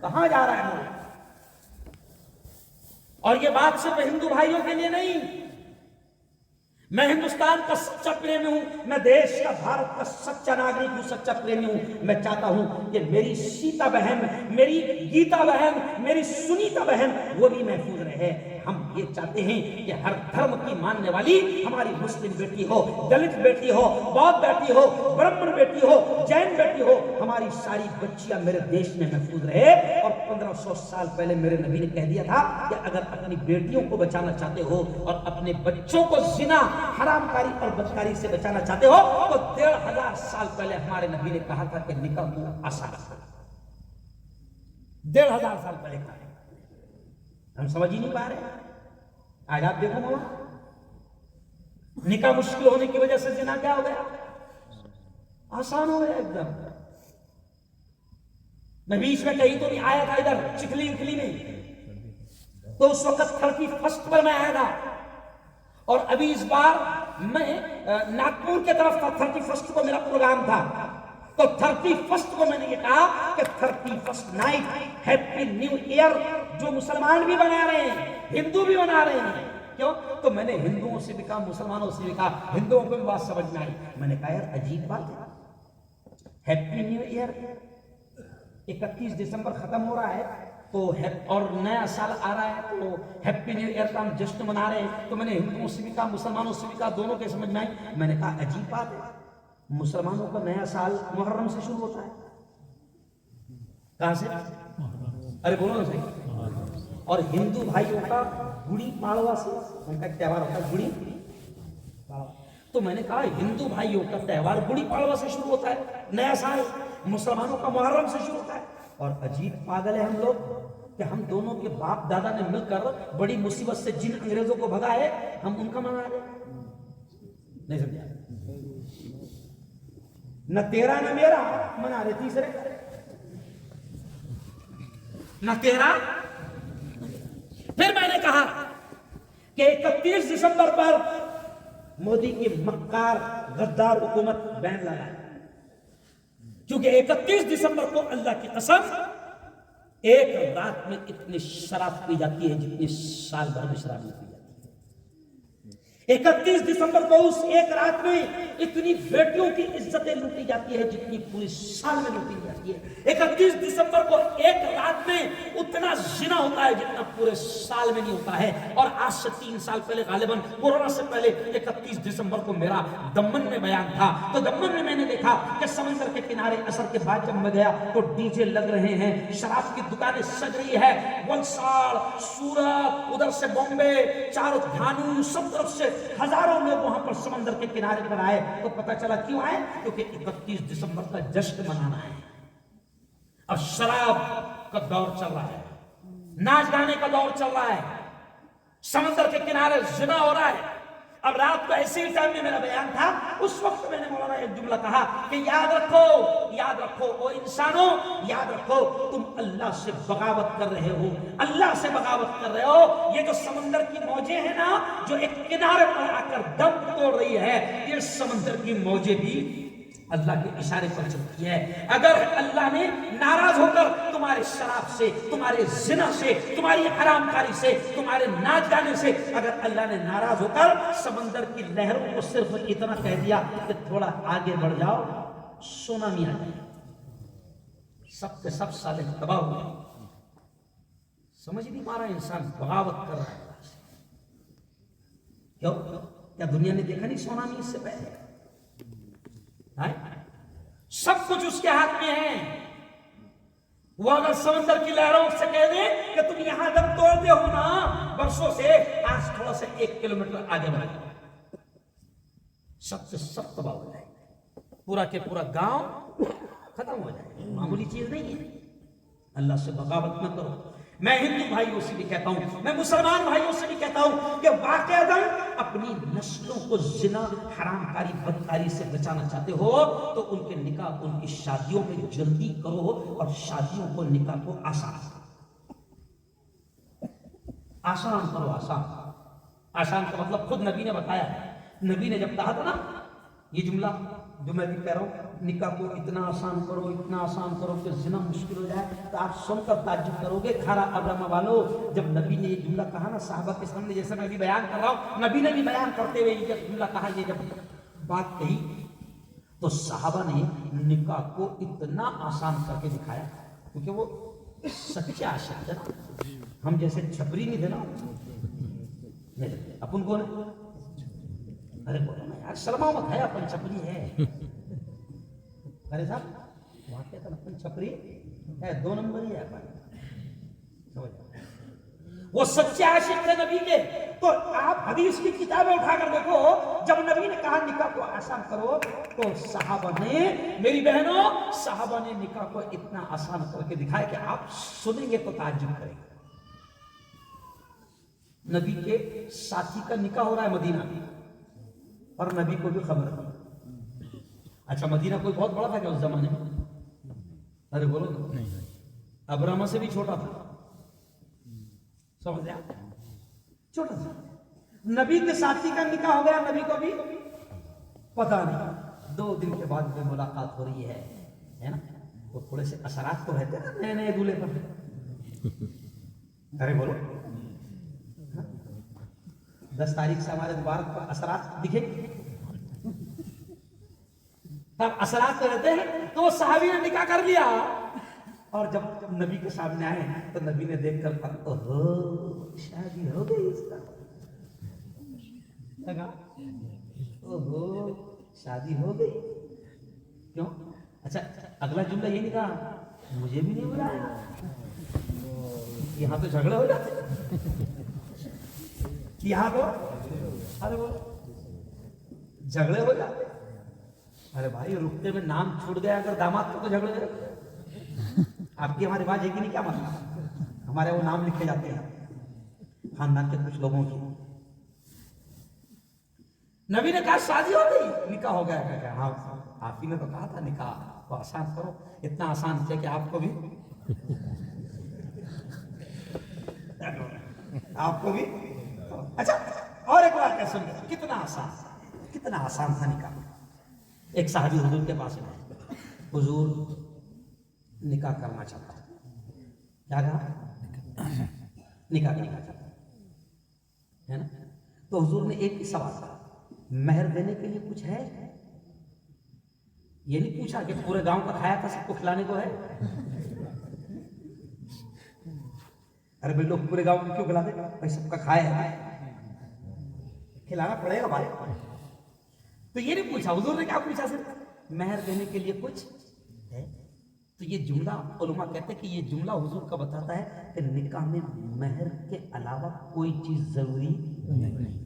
A: کہاں جا رہا ہے ملک؟ اور یہ بات صرف ہندو بھائیوں کے لیے نہیں، میں ہندوستان کا سچا پریمی ہوں، میں دیش کا، بھارت کا سچا ناگرک ہوں، سچا پریمی ہوں۔ میں چاہتا ہوں کہ میری سیتا بہن، میری گیتا بہن، میری سنیتا بہن وہ بھی محفوظ رہے۔ ہم یہ چاہتے ہیں کہ ہر دھرم کی ماننے والی ہماری مسلم بیٹی ہو، دلت بیٹی ہو، بودھ بیٹی ہو، برہمن بیٹی ہو، جین بیٹی ہو، ہماری ساری بچیاں میرے دیش میں محفوظ رہے۔ اور 1500 سال پہلے میرے نبی نے کہہ دیا تھا کہ اگر اپنی بیٹیوں کو بچانا چاہتے ہو اور اپنے بچوں کو زنا، حرام کاری اور بدکاری سے بچانا چاہتے ہو تو 1500 سال پہلے ہمارے نبی نے کہا تھا کہ نکاح کو آسان ہے۔ 1500 سال پہلے کہا ہے، ہم سمجھ ہی نہیں پا رہے۔ آج آپ دیکھو مولا، نکاح مشکل ہونے کی وجہ سے زنا کیا ہو گیا؟ آسان ہو گیا ایک دم۔ میں بیچ میں کہیں تو نہیں آیا تھا ادھر چکلی اکلی میں، تو اس وقت 31 پر میں آیا تھا، اور ابھی اس بار میں ناگپور کے طرف تھا، 31 کو میرا پروگرام تھا۔ تو 31 کو میں نے یہ کہا کہ 31 نائٹ ہیپی نیو ایئر جو مسلمان بھی بنا رہے ہیں، ہندو بھی بنا رہے ہیں۔ کیوں؟ تو میں نے ہندوؤں سے بھی کہا، مسلمانوں سے بھی کہا، ہندوؤں کو بھی بات سمجھ میں آئی۔ میں نے کہا یار عجیب بات ہے، ہیپی نیو ایئر 31 دسمبر ختم ہو رہا ہے تو اور نیا سال آ رہا ہے تو ہیپی نیو ایئر کا ہم جشن منا رہے ہیں۔ تو میں نے ہندوؤں سے بھی کہا، مسلمانوں سے بھی کہا، دونوں کے سمجھ میں آئی۔ میں نے کہا عجیب بات ہے، مسلمانوں کا نیا سال محرم سے شروع ہوتا ہے، کہاں سے؟ ارے بولو نا صحیح۔ اور ہندو بھائیوں کا گڑی پاڑوا سے، ان کا تہوار ہوتا ہے گڑی پاڑوا۔ تو میں نے کہا ہندو بھائیوں کا تہوار گڑی پاڑوا سے شروع ہوتا ہے نیا سال، مسلمانوں کا محرم سے شروع ہوتا ہے۔ اور عجیب پاگل ہے ہم لوگ کہ ہم دونوں کے باپ دادا نے مل کر بڑی مصیبت سے جن انگریزوں کو بھگا ہے، ہم ان کا منا رہے ہیں۔ نہیں سمجھا؟ نہ تیرا نہ میرا منا رہے، تیسرے نہ تیرا۔ پھر میں نے کہا کہ 31 دسمبر پر مودی کی مکار غدار حکومت بین لگائے، کیونکہ 31 دسمبر کو اللہ کی قسم ایک رات میں اتنی شراب پی جاتی ہے جتنی سال بھر میں شراب نہیں پی جاتی ہے۔ 31 دسمبر کو اس ایک رات میں اتنی بیٹیوں کی عزتیں لوٹی جاتی ہے جتنی پوری سال میں لوٹی جاتی ہے۔ 31 دسمبر کو ایک رات میں اتنا زنا ہوتا ہے جتنا پورے سال میں نہیں ہوتا ہے۔ اور آج سے 3 سال پہلے، غالباً کورونا سے پہلے، 31 دسمبر کو میرا دمن میں بیان تھا، تو دمن میں نے دیکھا کہ سمندر کے کنارے عصر کے بعد جب میں گیا تو ڈی جے لگ رہے ہیں، شراب کی دکانیں سج رہی ہے، ولساڑ، سورت، ادھر سے بامبے، چاروں دھانو، سب طرف سے ہزاروں لوگ وہاں پر سمندر کے کنارے پر آئے۔ تو پتہ چلا کیوں آئے؟ کیونکہ 31 دسمبر کا جشن منانا ہے۔ اب شراب کا دور چل رہا ہے، ناچ گانے کا دور چل رہا ہے، سمندر کے کنارے زنا ہو رہا ہے۔ اب رات کو ایسے ہی ٹائم میں میرا بیان تھا، اس وقت میں نے مولانا ایک جملہ کہا کہ یاد رکھو او انسانوں، یاد رکھو تم اللہ سے بغاوت کر رہے ہو، اللہ سے بغاوت کر رہے ہو۔ یہ جو سمندر کی موجیں ہیں نا، جو ایک کنارے پر آ کر دم توڑ رہی ہے، یہ سمندر کی موجیں بھی اللہ کے اشارے پر چلتی ہے۔ اگر اللہ نے ناراض ہو کر تمہارے شراب سے، تمہارے زنا سے، تمہاری حرام کاری سے، تمہارے ناچ گانے سے، اگر اللہ نے ناراض ہو کر سمندر کی لہروں کو صرف اتنا کہہ دیا کہ تھوڑا آگے بڑھ جاؤ، سونامی آ جائے، سب کے سب صالح تباہ ہو گئے۔ سمجھ نہیں پا رہا انسان بغاوت کر رہا ہے۔ کیوں؟ کیا دنیا نے دیکھا نہیں سونامی اس سے پہلے؟ سب کچھ اس کے ہاتھ میں ہے۔ وہ اگر سمندر کی لہروں سے کہہ دیں کہ تم یہاں دم توڑتے ہو نا برسوں سے، آج تھوڑا سا 1 کلومیٹر آگے بڑھے، سب سے سب تباہ ہو جائے، پورا کے پورا گاؤں ختم ہو جائے۔ معمولی چیز نہیں ہے۔ اللہ سے بغاوت مت کرو۔ میں ہندو بھائیوں سے بھی کہتا ہوں، میں مسلمان بھائیوں سے بھی کہتا ہوں کہ واقعتاً اپنی نسلوں کو زنا، حرام کاری، بدکاری سے بچانا چاہتے ہو تو ان کے نکاح، ان کی شادیوں میں جلدی کرو، اور شادیوں کو، نکاح کو آسان کرو۔ آسان کا مطلب خود نبی نے بتایا ہے۔ نبی نے جب کہا تھا نا یہ جملہ جو میں بھی کہہ رہا ہوں نکاح کو اتنا آسان کرو کہ زنا مشکل ہو جائے، تو آپ سن کر تعجب کرو گے کھارا ابرما والو، جب نبی نے یہ جملہ کہا نا صحابہ کے سامنے، جیسے میں بھی بیان کر رہا ہوں، نبی نے بھی بیان کرتے ہوئے یہ جب جملہ کہا، یہ جب بات کہی، تو صحابہ نے نکاح کو اتنا آسان کر کے دکھایا، کیونکہ وہ سچے عاشق تھے نا، ہم جیسے چھپری نہیں تھے نا، اپن کون ہے؟ ارے بولو نا یار، شرما مت ہے، اپن چھپری ہے، ارے صاحب وہاں کہتا ہے اپن چھپری ہے، 2 نمبر ہی ہے اپن، وہ سچے عاشق تھے نبی کے۔ تو آپ حدیث کی کتابیں اٹھا کر دیکھو، جب نبی نے کہا نکاح کو آسان کرو، تو صحابہ نے، میری بہنوں، صحابہ نے نکاح کو اتنا آسان کر کے دکھایا کہ آپ سنیں گے تو تعجب کریں گے۔ نبی کے ساتھی کا نکاح ہو رہا ہے مدینہ میں، اور نبی کو بھی خبر ہے۔ اچھا مدینہ کوئی بہت بڑا تھا کیا اس زمانے میں؟ ارے بولو نہیں، ابراما سے بھی چھوٹا تھا، سمجھ آپ، چھوٹا تھا۔ نبی کے ساتھی کا نکاح ہو گیا، نبی کو بھی پتا نہیں، 2 دن کے بعد میں ملاقات ہو رہی ہے نا، وہ تھوڑے سے اثرات تو رہتے نا نئے دولہے پر، ارے بولو 10 تاریخ سے ہمارے مبارک پر اثرات دکھے، تب اثرات تو رہتے ہیں۔ تو وہ صحابی نے نکاح کر لیا، اور جب نبی کے سامنے آئے تو نبی نے دیکھ کر اوہو شادی ہو گئی اس کا، لگا اوہو شادی ہو گئی، کیوں؟ اچھا اگلا جملہ یہ نہیں کہا مجھے بھی نہیں بلایا، یہاں تو جھگڑے ہو جاتے، یہاں تو ارے وہ جھگڑے ہو جاتے، ارے بھائی رکتے میں نام چھوٹ گیا اگر داماد کو، تو جھگڑے ہو جاتے۔ آپ کی ہمارے بات ہے کہ نہیں، کیا مطلب؟ ہمارے وہ نام لکھے جاتے ہیں خاندان کے کچھ لوگوں کی۔ نبی نے کہا شادی ہو گئی، نکاح ہو گیا، کہ ہاں آپ ہی نے تو کہا تھا نکاح کو آسان کرو، اتنا آسان ہے کہ آپ کو بھی اچھا اور ایک بات ہے، سن کتنا آسان تھا نکاح۔ ایک صحابی حضور کے پاس میں، حضور نکاح کرنا چاہتا ہے، کیا کہا؟ نکاح کرنا چاہتا ہے نا، تو حضور نے ایک ہی سوال کہا، مہر دینے کے لیے کچھ ہے؟ یہ نہیں پوچھا کہ پورے گاؤں کا کھایا تھا سب کو کھلانے کو ہے، ارے بھائی لوگ پورے گاؤں میں کیوں کھلاتے؟ بھائی سب کا کھایا ہے، کھلانا پڑے گا بھائی۔ تو یہ نہیں پوچھا، حضور نے کیا پوچھا؟ صرف مہر دینے کے لیے کچھ ہے؟ تو یہ جملہ علماء کہتے ہیں کہ یہ جملہ حضور کا بتاتا ہے کہ نکاح میں مہر کے علاوہ کوئی چیز ضروری نہیں۔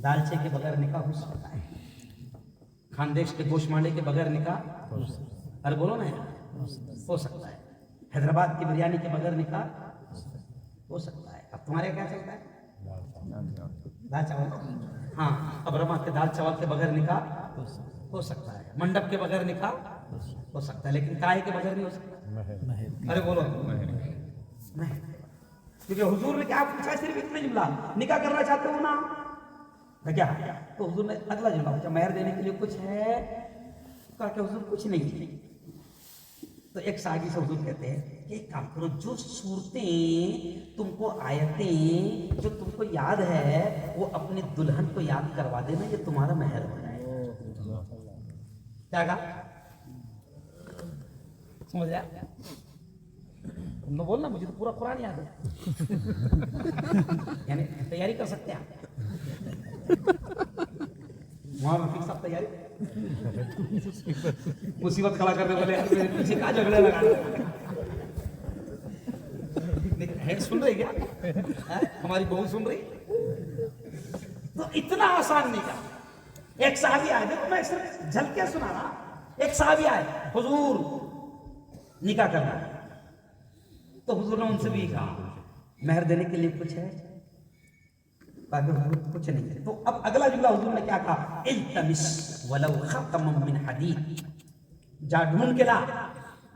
A: دالچے کے بغیر نکاح ہو سکتا ہے، خاندیش کے گوشت مانڈے کے بغیر نکاح، ارے بولو نا، ہو سکتا ہے، حیدرآباد کی بریانی کے بغیر نکاح ہو سکتا ہے۔ اب تمہارے کیا چلتا ہے؟ دال چاول، ہاں ابرما کے دال چاول کے بغیر نکاح ہو سکتا ہے، منڈپ کے بغیر نکاح ہو سکتا ہے، لیکن کائے کے بغیر نہیں ہو سکتا، ارے بولو مہر، کیونکہ حضور نے کیا پوچھا؟ صرف اتنے جملہ، نکاح کرنا چاہتے ہو نا، کیا؟ تو حضور نے اگلا جملہ پوچھا، مہر دینے کے لیے کچھ ہے؟ کہا کہ حضور کچھ نہیں۔ تو ایک صحابی سے حضور کہتے ہیں کہ ایک کام کرو، جو صورتیں تم کو، آیتیں جو تم کو یاد ہے، وہ اپنے دلہن کو یاد کروا دینا، یہ تمہارا مہر ہو جائے گا۔ کیا کہا؟ سمجھ آیا؟ تم نے بولنا مجھے تو پورا قرآن یاد ہے، یعنی تیاری کر سکتے ہیں آپ، وہاں رفیق صاحب تیاری، مصیبت کھڑا کرنے والے پیچھے کا جھگڑے لگا ہے، سن رہی کیا؟ ہماری بہو سن رہی؟ تو اتنا آسان نہیں تھا۔ ایک صحابی آئے، دیکھو میں صرف جھلکے سنا رہا، ایک صحابی آئے، حضور نکاح کرنا ہے، تو حضور نے ان سے بھی کہا مہر دینے کے لیے کچھ ہے؟ کچھ نہیں ہے۔ تو اب اگلا جملہ حضور نے کیا کہا؟ التمس ولو خاتما من حدید، جا ڈھونڈ کے لا،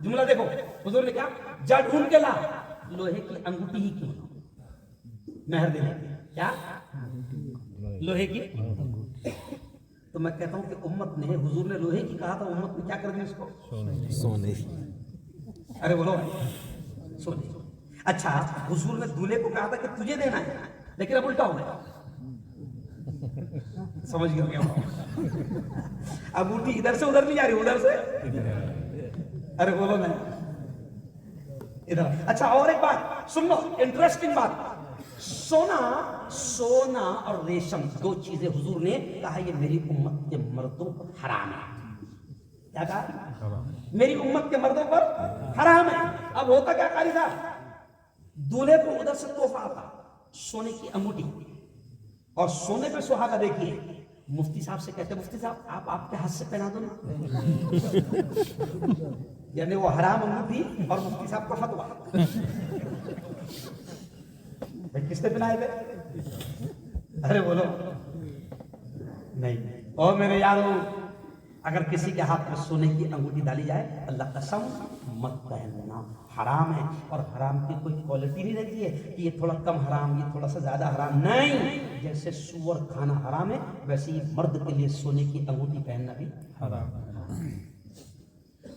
A: جملہ دیکھو حضور نے کیا، جا ڈھونڈ کے لا لوہے کی انگوٹھی ہی کیوں، مہر دینے کیا لوہے کی، تو میں کہتا ہوں کہ امت نے، حضور نے لوہے کی کہا تھا، امت نے کیا کر دیا اس کو؟
B: سونے.
A: ارے بولو سونے. اچھا حضور نے دولہے کو کہا تھا کہ تجھے دینا ہے، لیکن اب الٹا ہو گیا. سمجھ گئے کیا؟ اب انگوٹھی ادھر سے ادھر نہیں جا رہی، ادھر سے ارے بولو نا ادھر. اچھا اور ایک بات سن لو، انٹرسٹنگ بات. سونا اور ریشم دو چیزیں حضور نے کہا یہ میری امت کے مردوں پر حرام ہے. کیا کہا؟ میری امت کے مردوں پر حرام ہے. اب ہوتا کیا قاری صاحب، دولہے کو ادھر سے تحفہ آتا سونے کی انگوٹھی، اور سونے پہ سہاگا دیکھیے. مفتی صاحب سے کہتے مفتی صاحب آپ کے ہاتھ سے پہنا دو نا. یعنی وہ حرام انگوٹھی اور مفتی صاحب کا فتوا. کس نے پہنائے تھے؟ ارے بولو نہیں. اور میرے یارو، اگر کسی کے ہاتھ میں سونے کی انگوٹھی ڈالی جائے، اللہ قسم مت پہننا، حرام ہے. اور حرام کی کوئی کوالٹی نہیں رہتی ہے کہ یہ تھوڑا کم حرام، یہ تھوڑا سا زیادہ حرام. نہیں، جیسے سور کھانا حرام ہے، ویسے ہی مرد کے لیے سونے کی انگوٹھی پہننا بھی حرام.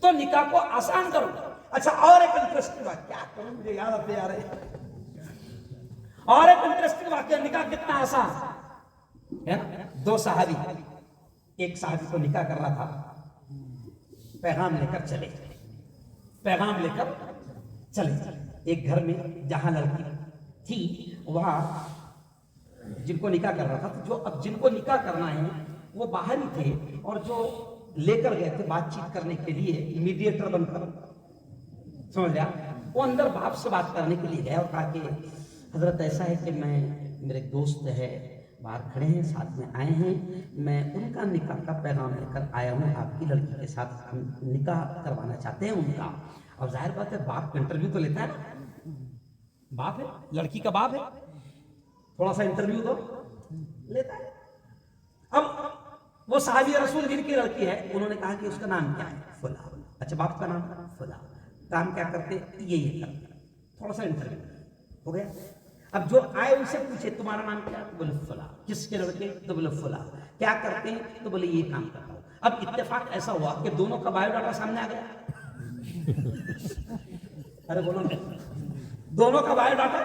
A: تو نکاح کو آسان کرو. اچھا اور ایک انٹرسٹنگ بات، کیا کروں مجھے یاد آتے آ رہے، اور ایک انٹرسٹنگ واقعہ. نکاح کتنا آسان ہے نا. دو صحابی، ایک صحابی کو نکاح کر رہا تھا، پیغام لے کر چلے. ایک گھر میں جہاں لڑکی تھی وہاں جن کو نکاح کر رہا تھا، جو اب جن کو نکاح کرنا ہے وہ باہر ہی تھے، اور جو لے کر گئے تھے بات چیت کرنے کے لیے میڈیٹر بن کر، سمجھ گیا، وہ اندر باپ سے بات کرنے کے لیے گئے اور کہا کہ حضرت ایسا ہے کہ میرے دوست ہے باہر کھڑے ہیں، ساتھ میں آئے ہیں، میں ان کا نکاح کا پیغام لے کر آیا ہوں، آپ کی لڑکی کے ساتھ ہم نکاح کروانا چاہتے ہیں ان کا. اور ظاہر بات ہے باپ انٹرویو تو لیتا ہے نا، باپ ہے، لڑکی کا باپ ہے، تھوڑا سا انٹرویو تو لیتا ہے. اب وہ صحابی رسول جن کی لڑکی ہے، انہوں نے کہا کہ اس کا نام کیا ہے؟ فلاں. اچھا باپ کا نام فلاں، کام کیا کرتے؟ یہ کرتے. تھوڑا سا انٹرویو ہو گیا. اب جو آئے ان سے پوچھے تمہارا نام کیا؟ تو بولے فلاں. کس کے لڑکے؟ تو بولے فلاں. کیا کرتے ہیں؟ تو بولے یہ کام کرتا ہوں. اب اتفاق ایسا ہوا کہ دونوں کا بایو ڈاٹا سامنے آ گیا. ارے بولو نا، دونوں کا بایو ڈاٹا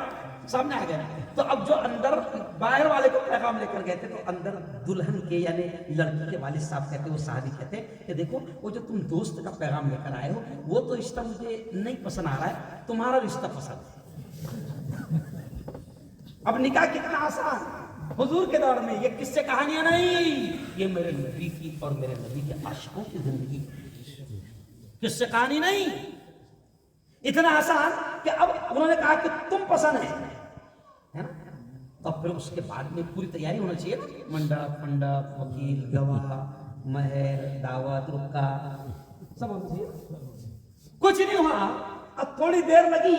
A: سامنے آ گیا. تو اب جو اندر باہر والے کو پیغام لے کر گئے تھے، تو اندر دلہن کے یعنی لڑکی کے والد صاحب کہتے، وہ صحابی کہتے کہ دیکھو وہ جو تم دوست کا پیغام لے کر آئے ہو وہ تو رشتہ مجھے نہیں پسند آ رہا ہے، تمہارا رشتہ پسند ہے. اب نکاح کتنا آسان حضور کے دور میں. یہ کس سے کہانیاں نہیں، یہ میرے نبی کی اور میرے نبی کے عاشقوں کی زندگی، کس سے کہانی نہیں. اتنا آسان کہ اب انہوں نے کہا کہ تم پسند ہے نا. اب پھر اس کے بعد میں پوری تیاری ہونا چاہیے نا، منڈپ وکیل گواہ مہر دعوت رکا سب ہونا چاہیے. کچھ نہیں ہوا. اب تھوڑی دیر لگی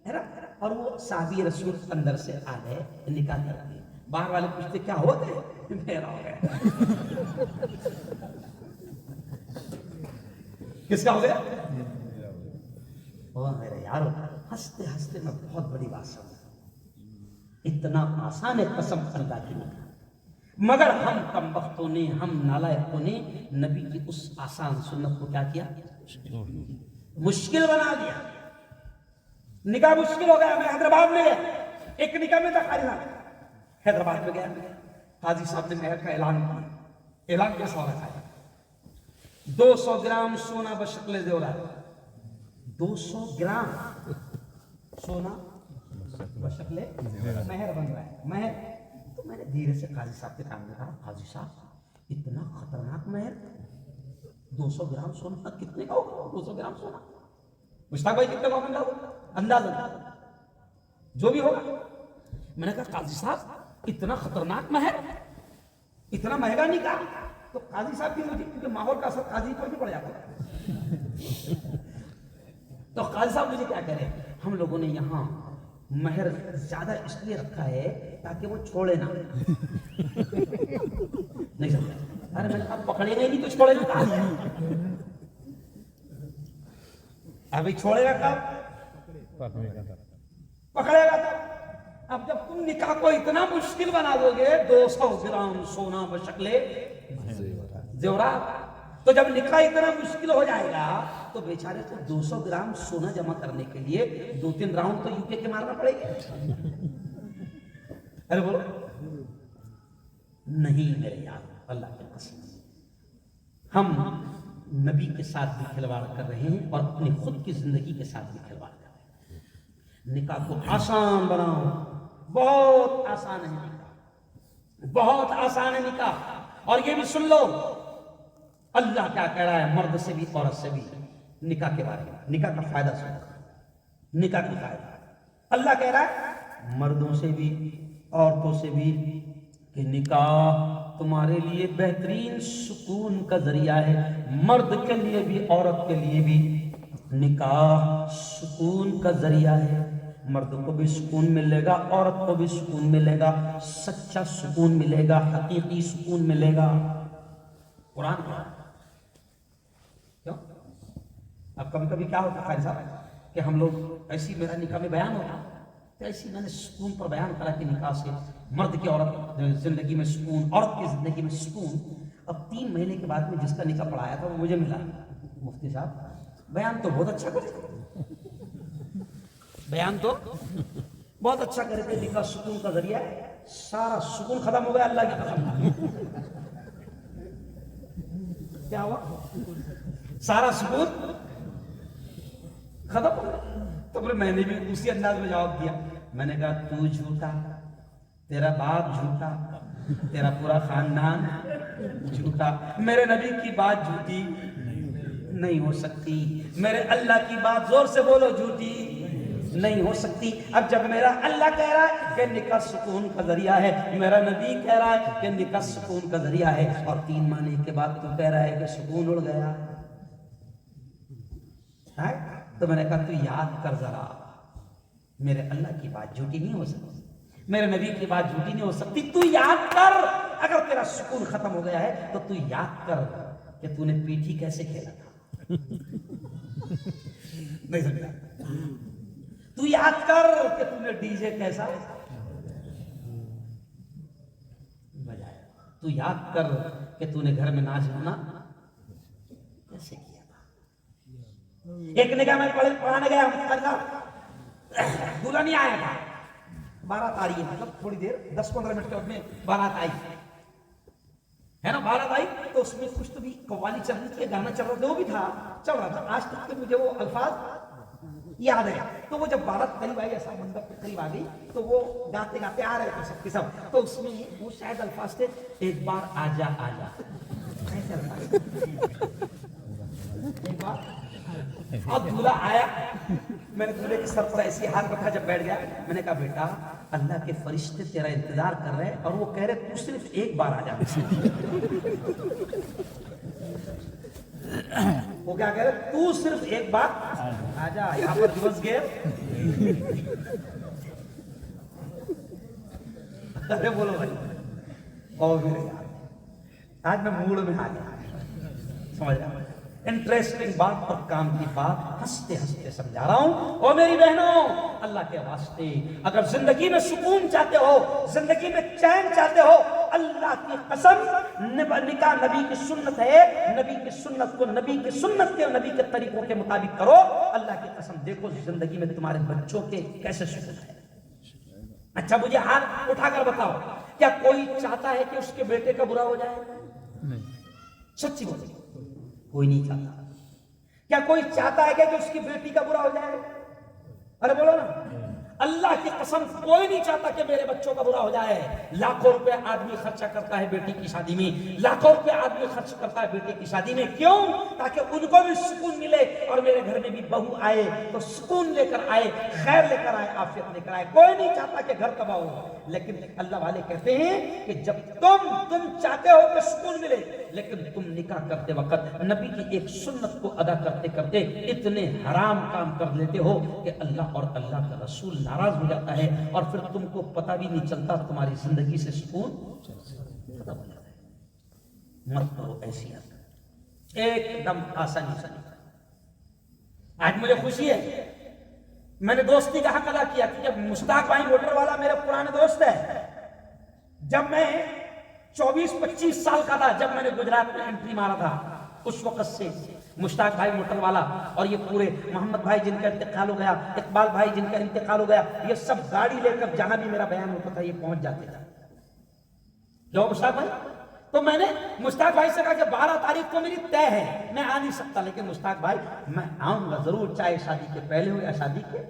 A: ہے نا، اور وہ صحابی رسول اندر سے آ گئے نکاح کر کے. باہر والے پوچھتے کیا ہوتے؟ میرا ہو گیا. کس کا ہو گیا؟ میرے یارو ہنستے ہنستے میں بہت بڑی بات سمجھا. اتنا آسان ہے قسم اللہ کی نکاح، مگر ہم کم بختوں نے، ہم نالائقوں نے نبی کی اس آسان سنت کو کیا کیا؟ مشکل بنا دیا. نکاح مشکل ہو گیا. میں حیدرآباد میں گیا، ایک نکاح میں تھا قاری صاحب. حیدرآباد میں گیا، قاضی صاحب نے مہر کا اعلان کیا. اعلان کیسا ہو رہا ہے؟ 200 گرام سونا بشکل زیورات. 200 گرام سونا بشکل مہر بن رہا ہے. مہر. تو میں نے دھیرے سے قاضی صاحب کے کام میں کہا قاضی صاحب اتنا خطرناک مہر، 200 گرام سونا کتنے کا ہوگا؟ 200 گرام سونا مشتاق بھائی کتنے کا ہوگا اندازہ جو بھی ہوگا. میں نے کہا قاضی صاحب اتنا خطرناک مہر، اتنا مہنگا نہیں کہا. تو قاضی صاحب کیونکہ ماحول کا اثر قاضی پر بھی پڑ جاتا ہے. تو قاضی صاحب مجھے کیا کہہ رہے ہیں، ہم لوگوں نے یہاں مہر زیادہ اس لیے رکھا ہے تاکہ وہ چھوڑے نہ. نہیں سمجھا. ارے میں نے کہا پکڑے گا نہیں تو چھوڑے گا کہاں؟ ابھی چھوڑے گا کب؟ پکڑے گا تب. اب جب تم نکاح کو اتنا مشکل بنا دو گے، 200 گرام سونا بشکل زیورات. تو جب نکاح اتنا مشکل ہو جائے گا تو بیچارے کو 200 گرام سونا جمع کرنے کے لیے 2-3 راؤنڈ تو یوکے کے مارنا پڑے گا. ارے بولو نہیں میرے یار، اللہ کی قسم ہم نبی کے ساتھ بھی کھلواڑ کر رہے ہیں اور اپنی خود کی زندگی کے ساتھ بھی کھلواڑ کر رہے ہیں. نکاح کو آسان بناؤ، بہت آسان ہے نکاح، بہت آسان ہے نکاح. اور یہ بھی سن لو اللہ کیا کہہ رہا ہے مرد سے بھی عورت سے بھی نکاح کے بارے میں. نکاح کا فائدہ سنو، نکاح کا فائدہ اللہ کہہ رہا ہے مردوں سے بھی عورتوں سے بھی کہ نکاح تمہارے لیے بہترین سکون کا ذریعہ ہے. مرد کے لیے بھی عورت کے لیے بھی نکاح سکون کا ذریعہ ہے. مرد کو بھی سکون ملے گا، عورت کو بھی سکون ملے گا، سچا سکون ملے گا، حقیقی سکون ملے گا. قرآن کیا کیوں؟ اب کبھی کبھی کیا ہوتا ہے صاحب کہ ہم لوگ ایسی میرا نکاح میں بیان ہوتا تو ایسی میں نے سکون پر بیان کرا کہ نکاح سے مرد کی عورت زندگی میں سکون، عورت کی زندگی میں سکون. اب 3 مہینے کے بعد میں جس کا نکاح پڑھایا تھا وہ مجھے ملا، مفتی صاحب بیان تو بہت اچھا کرے، بیان تو بہت اچھا کرے تھے، نکاح سکون کا ذریعہ ہے. سارا سکون ختم ہو گیا اللہ کی قسم. کیا ہوا؟ سارا سکون ختم ہو گیا. تو پھر میں نے بھی اسی انداز میں جواب دیا. میں نے کہا تو جھوٹا، تیرا باپ جھوٹا، تیرا پورا خاندان جھوٹا. میرے نبی کی بات جھوٹی نہیں ہو سکتی، میرے اللہ کی بات زور سے بولو جھوٹی نہیں ہو سکتی. اب جب میرا اللہ کہہ رہا ہے کہ نکاح سکون کا ذریعہ ہے، میرا نبی کہہ رہا ہے کہ نکاح سکون کا ذریعہ ہے، اور 3 مہینے کے بعد تو کہہ رہا ہے کہ سکون اڑ گیا ہے، تو میں نے کہا تو یاد کر ذرا، میرے اللہ کی بات جھوٹی نہیں ہو سکتی، میرے نبی کی بات جھوٹی نہیں ہو سکتی. تو یاد کر، اگر تیرا سکون ختم ہو گیا ہے تو تو یاد کر کہ تو نے پیٹھی کیسے کھیلا تھا. نہیں سمجھا؟ تو یاد کر کہ تو نے ڈی جے کیسا بجایا. تو یاد کر کہ تو نے گھر میں ناچ گانا کیسے کیا تھا. ایک نگاہ میں پڑھانے گیا دلہا نہیں آیا تھا، بارات آ رہی ہے، مطلب تھوڑی دیر 10-15 منٹ کے بعد میں بارات آئی ہے نا. بارات آئی تو اس میں کچھ تو بھی قوالی چل رہی تھی، گانا چل رہا تھا، وہ بھی تھا چل رہا تھا. آج تک مجھے وہ الفاظ یاد ہے. تو وہ جب بارات قریب آئی، ایسا منظر پہ قریب آ گئی تو وہ گاتے گاتے آ رہے تھے سب کے سب. تو اس میں وہ شاید الفاظ تھے ایک بار آجا آجا، ایک بار. اب دولہا آیا، میں نے دولہے کے سر پر ایسی ہاتھ رکھا جب بیٹھ گیا. میں نے کہا بیٹا اللہ کے فرشتے تیرا انتظار کر رہے ہیں اور وہ کہہ رہے تو صرف ایک بار آ جا. وہ کیا کہہ رہے تو صرف ایک بار آ جا. یہاں پر دیوس گئے. ارے بولو بھائی، اور میرے یار آج میں موڈ میں آ گیا، سمجھ رہا ہوں. انٹرسٹنگ بات پر کام کی بات ہنستے ہنستے سمجھا رہا ہوں. اور میری بہنوں اللہ کے واسطے اگر زندگی میں سکون چاہتے ہو، زندگی میں چین چاہتے ہو، اللہ کی قسم نکاح نبی کی سنت ہے. نبی کی سنت کو نبی کی سنت کے نبی کے طریقوں کے مطابق کرو. اللہ کی قسم دیکھو زندگی میں تمہارے بچوں کے کیسے سکون ہے. اچھا مجھے ہاتھ اٹھا کر بتاؤ، کیا کوئی چاہتا ہے کہ اس کے بیٹے کا برا ہو جائے؟ سچی بولی کوئی نہیں چاہتا. کیا کوئی چاہتا ہے کہ اس کی بیٹی کا برا ہو جائے؟ ارے بولو نا. اللہ کی قسم کوئی نہیں چاہتا کہ میرے بچوں کا برا ہو جائے. لاکھوں روپے آدمی خرچہ کرتا ہے بیٹی کی شادی میں، لاکھوں روپے آدمی خرچ کرتا ہے بیٹے کی شادی میں. کیوں؟ تاکہ ان کو بھی سکون ملے اور میرے گھر میں بھی بہو آئے تو سکون لے کر آئے، خیر لے کر آئے، عافیت لے کر آئے. کوئی نہیں چاہتا کہ گھر تباہ ہو. لیکن اللہ والے کہتے ہیں کہ جب تم چاہتے ہو کہ سکون ملے، لیکن تم نکاح کرتے وقت نبی کی ایک سنت کو ادا کرتے کرتے اتنے حرام کام کر لیتے ہو کہ اللہ اور اللہ کا رسول ناراض ہو جاتا ہے، اور پھر تم کو پتہ بھی نہیں چلتا تمہاری زندگی سے سکون ختم ہو جاتا ہے. مت کرو ایسی حرکت، ایک دم آسانی سے. آج مجھے خوشی ہے، میں نے دوستی کا حق ادا کیا کہ جب مشتاق بھائی موٹر والا میرا پرانا دوست ہے، جب میں 24-25 سال کا تھا جب میں نے گجرات میں انٹری مارا تھا. اس وقت سے مشتاق بھائی موٹر والا اور یہ پورے محمد بھائی جن کا انتقال ہو گیا, اقبال بھائی جن کا انتقال ہو گیا, یہ سب گاڑی لے کر جہاں بھی میرا بیان ہوتا تھا یہ پہنچ جاتے تھے. کیوں مشتاق بھائی؟ تو میں نے مشتاق بھائی سے کہا کہ 12 تاریخ کو میری طے ہے, میں آ نہیں سکتا, لیکن مشتاق بھائی میں آؤں گا ضرور, چاہے شادی کے پہلے ہو یا شادی کے.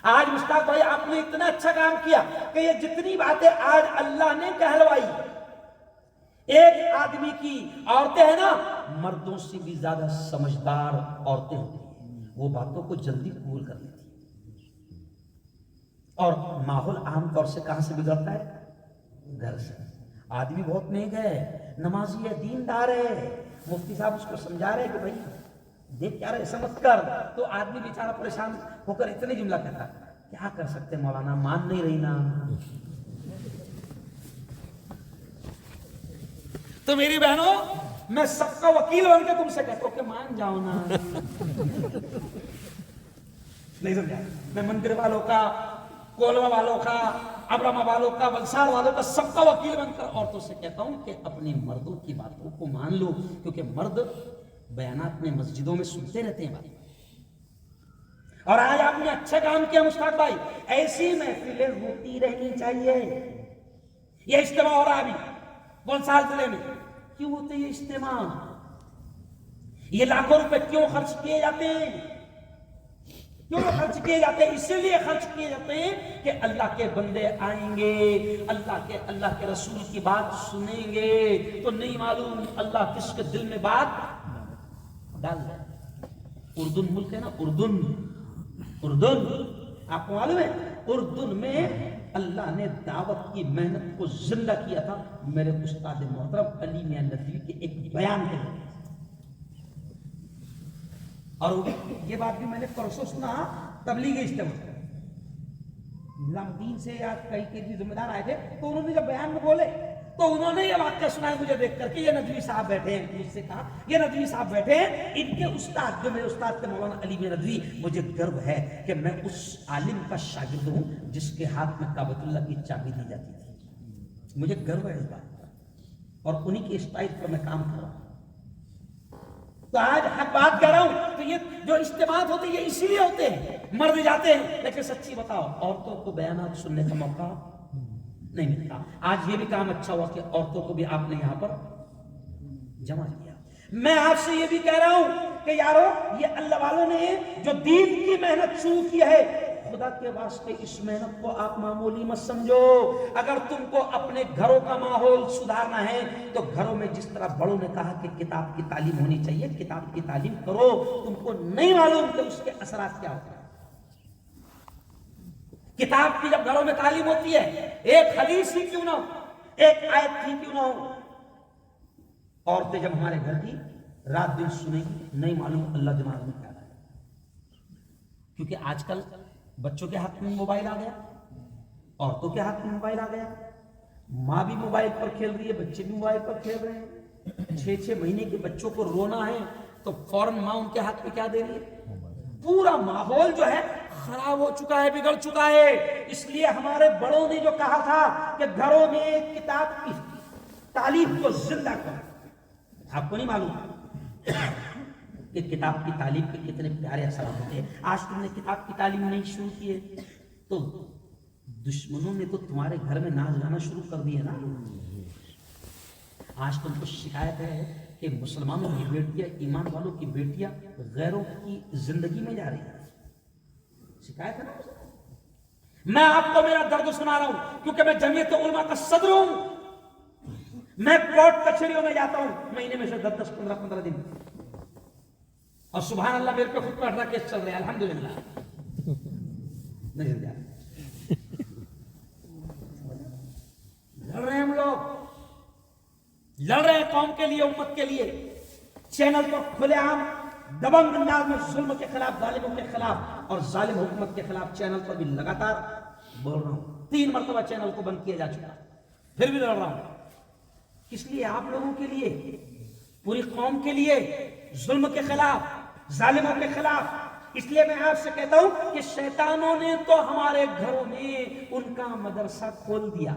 A: آج مشتاق بھائی آپ نے اتنا اچھا کام کیا کہ یہ جتنی باتیں آج اللہ نے کہلوائی, ایک آدمی کی عورتیں ہیں نا مردوں سے بھی زیادہ سمجھدار عورتیں ہوتی ہیں, وہ باتوں کو جلدی قبول کر لیتی ہیں. اور ماحول عام طور سے کہاں سے بگڑتا ہے؟ گھر سے. آدمی بہت نیک ہے, نمازی ہے, دیندار ہے, مفتی صاحب اس کو سمجھا رہے کہ بھائی دیکھ کیا رہے, ایسا مت کر, تو آدمی بیچارہ پریشان ہو کر اتنے جملہ کہتا کیا کر سکتے مولانا, مان نہیں رہی نا. تو میری بہنوں میں سب کا وکیل بن کے تم سے کہتا ہوں کہ مان جاؤ نا. نہیں سمجھا؟ میں مندر والوں کا, کولوا والوں کا, ابرما والوں کا, ولسار والوں کا, سب کا وکیل بن کر عورتوں سے کہتا ہوں کہ اپنی مردوں کی باتوں کو مان لو, کیونکہ مرد بیانات میں مسجدوں میں سنتے رہتے ہیں باتیں. اور آج آپ نے اچھا کام کیا مشتاق بھائی, ایسی محفلیں ہوتی رہنی چاہیے. یہ اجتماع ہو رہا ہے ابھی بولسال ضلع میں, کیوں ہوتے یہ اجتماع؟ یہ لاکھوں روپے کیوں خرچ کیے جاتے ہیں؟ کیوں خرچ کیے جاتے ہیں؟ اسی لیے خرچ کیے جاتے ہیں کہ اللہ کے بندے آئیں گے, اللہ کے رسول کی بات سنیں گے, تو نہیں معلوم اللہ کس کے دل میں بات ڈال جائے. اردن ملک ہے نا, اردن آپ کو معلوم ہے, اردن میں اللہ نے دعوت کی محنت کو زندہ کیا تھا میرے استاد محترم علی میاں ندوی کے ایک بیان کے ذریعے. اور یہ بات بھی میں نے پرسوں سنا تبلیغی اجتماع, نظام الدین سے یا کئی کے بھی ذمہ دار آئے تھے, تو انہوں نے جب بیان میں بولے تو انہوں نے یہ واقعہ سنا مجھے دیکھ کر کہ یہ ندوی صاحب بیٹھے ہیں. مجھ سے کہا یہ ندوی صاحب بیٹھے ہیں, ان کے استاد جو میرے استاد تھے مولانا علی میاں ندوی, مجھے گرو ہے کہ میں اس عالم کا شاگرد ہوں جس کے ہاتھ میں کعبۃ اللہ کی چابی دی جاتی تھی. مجھے گرو ہے اس بات کا, اور انہی کے اسٹائل پر میں کام کر رہا ہوں. تو آج حق بات کہہ رہا ہوں, تو یہ جو اجتماعات ہوتے ہیں یہ اسی لیے ہوتے ہیں. مرد جاتے ہیں, لیکن سچی بتاؤ عورتوں کو بیانات سننے کا موقع نہیں ملتا. آج یہ بھی کام اچھا ہوا کہ عورتوں کو بھی آپ نے یہاں پر جمع کیا. میں آپ سے یہ بھی کہہ رہا ہوں کہ یارو یہ اللہ والوں نے جو دین کی محنت شروع کی ہے, خدا کے واسطے اس محنت کو آپ معمولی مت سمجھو. اگر تم کو اپنے گھروں کا ماحول سدھارنا ہے تو گھروں میں جس طرح بڑوں نے کہا کہ کتاب کی تعلیم ہونی چاہیے, کتاب کی تعلیم کرو. تم کو نہیں معلوم کہ اس کے اثرات کیا ہوتے ہیں. کتاب کی جب گھروں میں تعلیم ہوتی ہے, ایک حدیث ہی کیوں نہ ہو, ایک آیت ہی کیوں نہ ہو, عورتیں جب ہمارے گھر کی رات دن سنیں گی, نہیں معلوم اللہ دماغ میں کیا ہے. کیونکہ آج کل بچوں کے ہاتھ میں موبائل آ گیا, عورتوں کے ہاتھ میں موبائل آ گیا, ماں بھی موبائل پر کھیل رہی ہے, بچے بھی موبائل پر کھیل رہے ہیں. 6 مہینے کے بچوں کو رونا ہے تو فوراً ماں ان کے ہاتھ میں کیا دے رہی ہے؟ پورا ماحول جو ہے خراب ہو چکا ہے, بگڑ چکا ہے. اس لیے ہمارے بڑوں نے جو کہا تھا کہ گھروں میں کتاب کی تعلیم کو زندہ کرو, آپ کو نہیں معلوم کہ کتاب کی تعلیم کے کتنے پیارے اثرات ہوتے ہیں. آج تم نے کتاب کی تعلیم نہیں شروع کی ہے تو دشمنوں نے تو تمہارے گھر میں ناچ گانا شروع کر دیا نا. آج تم کو شکایت ہے کہ مسلمانوں کی بیٹیاں, ایمان والوں کی بیٹیاں غیروں کی زندگی میں جا رہی ہیں, شکایت ہے نا. میں آپ کو میرا درد سنا رہا ہوں کیونکہ میں جمعیت علماء کا صدر ہوں. میں کورٹ کچہریوں میں جاتا ہوں مہینے میں سے 10 15 دن, اور سبحان اللہ میرے پہ خود کا 18 کیس چل رہے ہیں الحمدللہ. نہیں سمجھا, لڑ رہے ہیں ہم لوگ, لڑ رہے ہیں قوم کے لیے, امت کے لیے. چینل پر کھلے عام دبنگ انداز میں ظلم کے خلاف, ظالموں کے خلاف اور ظالم حکومت کے خلاف چینل پر بھی لگاتار بول رہا ہوں. 3 مرتبہ چینل کو بند کیا جا چکا, پھر بھی لڑ رہا ہوں. کس لیے؟ آپ لوگوں کے لیے, پوری قوم کے لیے, ظلم کے خلاف, ظالموں کے خلاف. اس لیے میں آپ سے کہتا ہوں کہ شیطانوں نے تو ہمارے گھروں میں ان کا مدرسہ کھول دیا.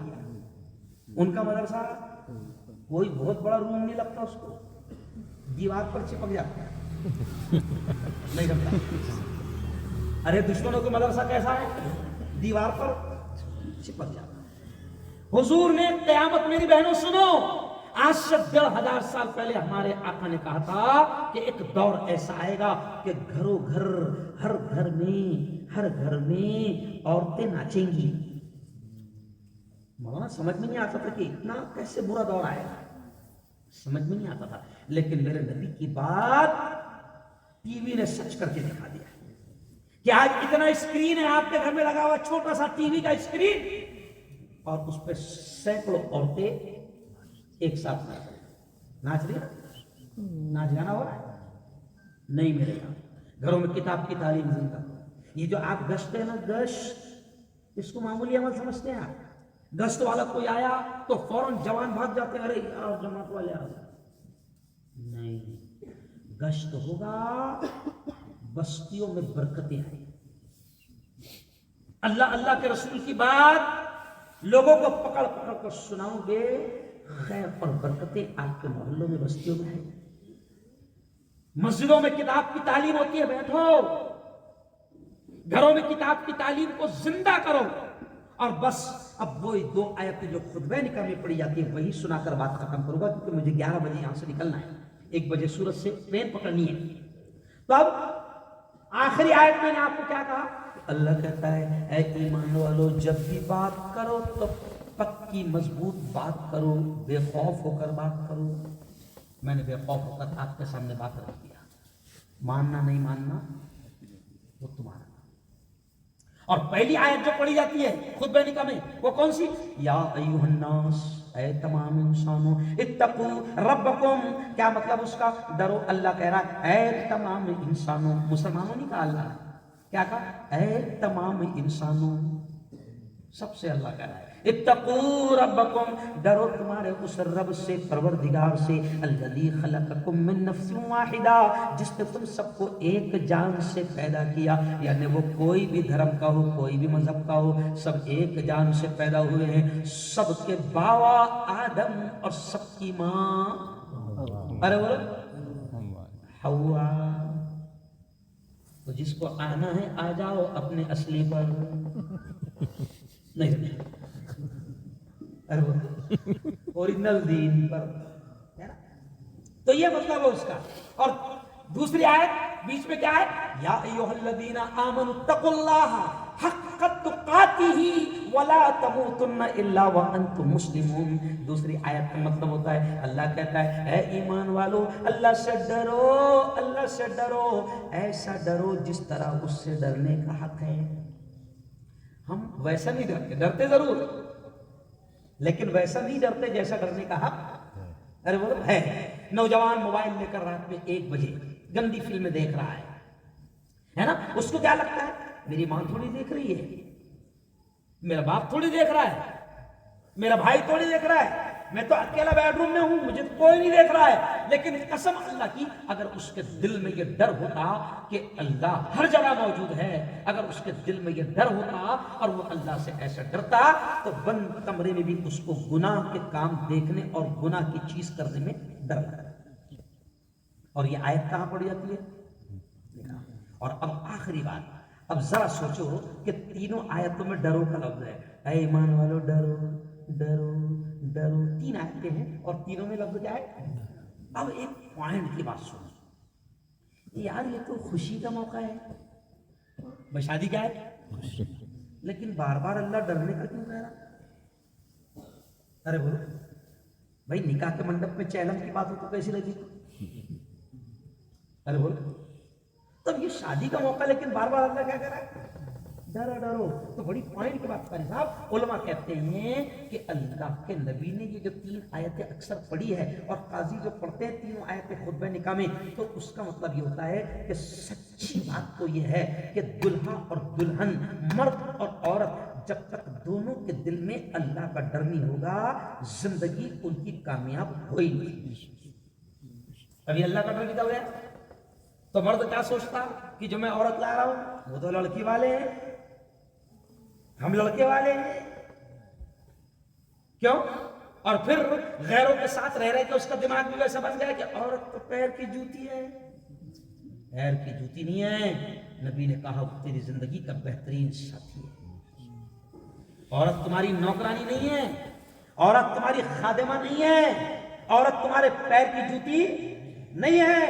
A: ان کا مدرسہ کوئی بہت بڑا روم نہیں لگتا اس کو، دیوار پر چپک جاتا ہے، نہیں لگتا۔ ارے دشمنوں کا مدرسہ کیسا ہے؟ دیوار پر چپک جاتا ہے۔ حضور نے قیامت، میری بہنوں سنو، آج سے 1500 سال پہلے ہمارے آقا نے کہا تھا کہ ایک دور ایسا آئے گا کہ گھروں گھر، ہر گھر میں عورتیں ناچیں گی۔ مولانا سمجھ میں نہیں آتا تھا کہ اتنا کیسے برا دور آئے گا، سمجھ میں نہیں آتا تھا، لیکن میرے نبی کی بات ٹی وی نے سچ کر کے دکھا دیا کہ آج اتنا اسکرین ہے آپ کے گھر میں لگا ہوا، چھوٹا سا ٹی وی کا اسکرین، اور اس پہ سینکڑوں عورتیں ایک ساتھ ناچ رہی ہیں، ناچ گانا ہو رہا ہے۔ نہیں میرے یہاں گھروں میں کتاب کی تعلیم زندہ۔ یہ جو آپ گشت ہے نا، گشت، اس کو معمولی عمل سمجھتے ہیں آپ؟ گشت والا کوئی آیا تو فوراً جوان بھاگ جاتے ہیں، ارے آؤ جماعت والے آؤ۔ نہیں، گشت ہوگا، بستیوں میں برکتیں آئیں۔ اللہ اللہ کے رسول کی بات لوگوں کو پکڑ پکڑ کر سناؤ گے، خیر اور برکتیں آپ کے محلوں میں، بستیوں میں آئیں۔ مسجدوں میں کتاب کی تعلیم ہوتی ہے، بیٹھو، گھروں میں کتاب کی تعلیم کو زندہ کرو، اور بس اب وہی 2 آیتیں جو خطبہ نکاح میں پڑھی جاتی ہے وہی سنا کر بات ختم کروں گا، کیونکہ مجھے 11 بجے یہاں سے نکلنا ہے، 1 بجے سورج سے ٹرین پکڑنی ہے۔ تو اب آخری آیت میں نے آپ کو کیا کہا؟ اللہ کہتا ہے اے ایمان والو، جب بھی بات کرو تو پکی مضبوط بات کرو، بے خوف ہو کر بات کرو۔ میں نے بے خوف ہو کر آپ کے سامنے بات رکھ دیا، ماننا نہیں ماننا وہ تمہارا۔ اور پہلی آیت جو پڑھی جاتی ہے خطبہ نکاح میں وہ کون سی؟ یا ایھا الناس، اے تمام انسانوں، اتقوا ربکم، کیا مطلب اس کا؟ ڈرو۔ اللہ کہہ رہا ہے اے تمام انسانوں، مسلمانوں نہیں کہا اللہ نے، کیا کہا؟ اے تمام انسانوں، سب سے اللہ کہہ رہا ہے اتقوا ربکم، ڈرو تمہارے اس رب سے، پروردگار سے، الذی خلقکم من نفس واحدہ، جس نے تم سب کو ایک جان سے پیدا کیا، یعنی وہ کوئی بھی دھرم کا ہو، کوئی بھی مذہب کا ہو، سب ایک جان سے پیدا ہوئے ہیں، سب کے باوا آدم اور سب کی ماں ارے بولو حوا۔ تو جس کو آنا ہے آ جاؤ اپنے اصلی پر، نہیں اوریجنل دین پر، تو یہ مطلب ہے اس کا۔ اور دوسری آیت بیچ میں کیا ہے؟ یا ایھا الذین آمنوا اتقوا اللہ حق تقاتہ ولا تموتن الا وانتم مسلمون۔ دوسری آیت کا مطلب ہوتا ہے، اللہ کہتا ہے اے ایمان والو، اللہ سے ڈرو، اللہ سے ڈرو، ایسا ڈرو جس طرح اس سے ڈرنے کا حق ہے۔ ہم ویسا نہیں ڈرتے، ڈرتے ضرور لیکن ویسا نہیں ڈرتے جیسا ڈرنے کا حق ارے وہ ہے۔ نوجوان موبائل لے کر رات میں 1 بجے گندی فلمیں دیکھ رہا ہے نا، اس کو کیا لگتا ہے میری ماں تھوڑی دیکھ رہی ہے، میرا باپ تھوڑی دیکھ رہا ہے، میرا بھائی تھوڑی دیکھ رہا ہے، میں تو اکیلا بیڈ روم میں ہوں، مجھے تو کوئی نہیں دیکھ رہا ہے۔ لیکن قسم اللہ کی، اگر اس کے دل میں یہ ڈر ہوتا کہ اللہ ہر جگہ موجود ہے، اگر اس کے دل میں یہ ڈر ہوتا اور وہ اللہ سے ایسا ڈرتا، تو بند کمرے میں بھی اس کو گناہ کے کام دیکھنے اور گناہ کی چیز کرنے میں ڈر لگتا۔ اور یہ آیت کہاں پڑھی جاتی ہے؟ اور اب آخری بات، اب ذرا سوچو کہ تینوں آیتوں میں ڈرو کا لفظ ہے، اے ایمان والو ڈرو ڈرو ڈرو، 3 آیتیں ہیں اور تینوں میں لفظ کیا ہے؟ اب ایک پوائنٹ کی بات سنو یار، یہ تو خوشی کا موقع ہے، بھائی شادی کیا ہے، لیکن بار بار اللہ ڈرنے کا کیوں کہہ رہا؟ ارے بولو بھائی، نکاح کے منڈپ میں چیلم کی بات ہو تو کیسی لگی؟ ارے بولو، تب یہ شادی کا موقع لیکن بار بار اللہ کیا کہہ رہا ہے؟ ڈرو ڈرو۔ تو بڑی پوائنٹ کی بات کریں صاحب، علماء کہتے ہیں کہ اللہ کے نبی نے یہ جو 3 آیتیں اکثر پڑھی ہے، اور قاضی جو پڑھتے ہیں تینوں آیتیں خطبہ نکاح میں، تو اس کا مطلب یہ ہوتا ہے کہ سچی بات تو یہ ہے کہ دلہا اور دلہن، مرد اور عورت، جب تک دونوں کے دل میں اللہ کا ڈر نہیں ہوگا، زندگی ان کی کامیاب ہوئی نہیں۔ ابھی اللہ کا ڈر کیا ہوا ہے تو مرد کیا سوچتا کہ جو میں عورت لا رہا ہوں وہ تو لڑکی والے ہیں، ہم لڑکے والے ہیں، کیوں؟ اور پھر غیروں کے ساتھ رہ رہے کہ اس کا دماغ بھی ویسا بن گیا کہ عورت تو پیر کی جوتی ہے. پیر کی جوتی نہیں ہے. نبی نے کہا وہ تیری زندگی کا بہترین ساتھی ہے. عورت تمہاری نوکرانی نہیں ہے, عورت تمہاری خادمہ نہیں ہے, عورت تمہارے پیر کی جوتی نہیں ہے.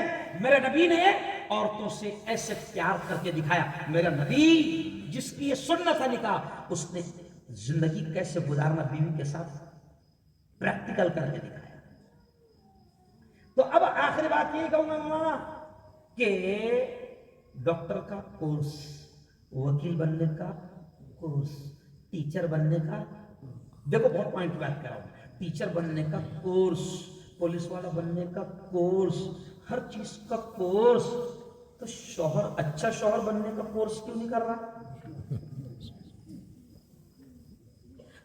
A: میرے نبی نے عورتوں سے ایسے پیار کر کے دکھایا. میرا نبی جس کی یہ سنت ہے نکاح, اس نے زندگی کیسے گزارنا بیوی کے ساتھ پریکٹیکل کر کے دکھایا. تو اب آخری بات یہ کہوں گا مولانا کہ ڈاکٹر کا کورس, وکیل بننے کا کورس, ٹیچر بننے کا, دیکھو بہت پوائنٹ بات کر رہا ہوں, ٹیچر بننے کا کورس, پولیس والا بننے کا کورس, ہر چیز کا کورس, تو شوہر اچھا شوہر بننے کا کورس کیوں نہیں کر رہا؟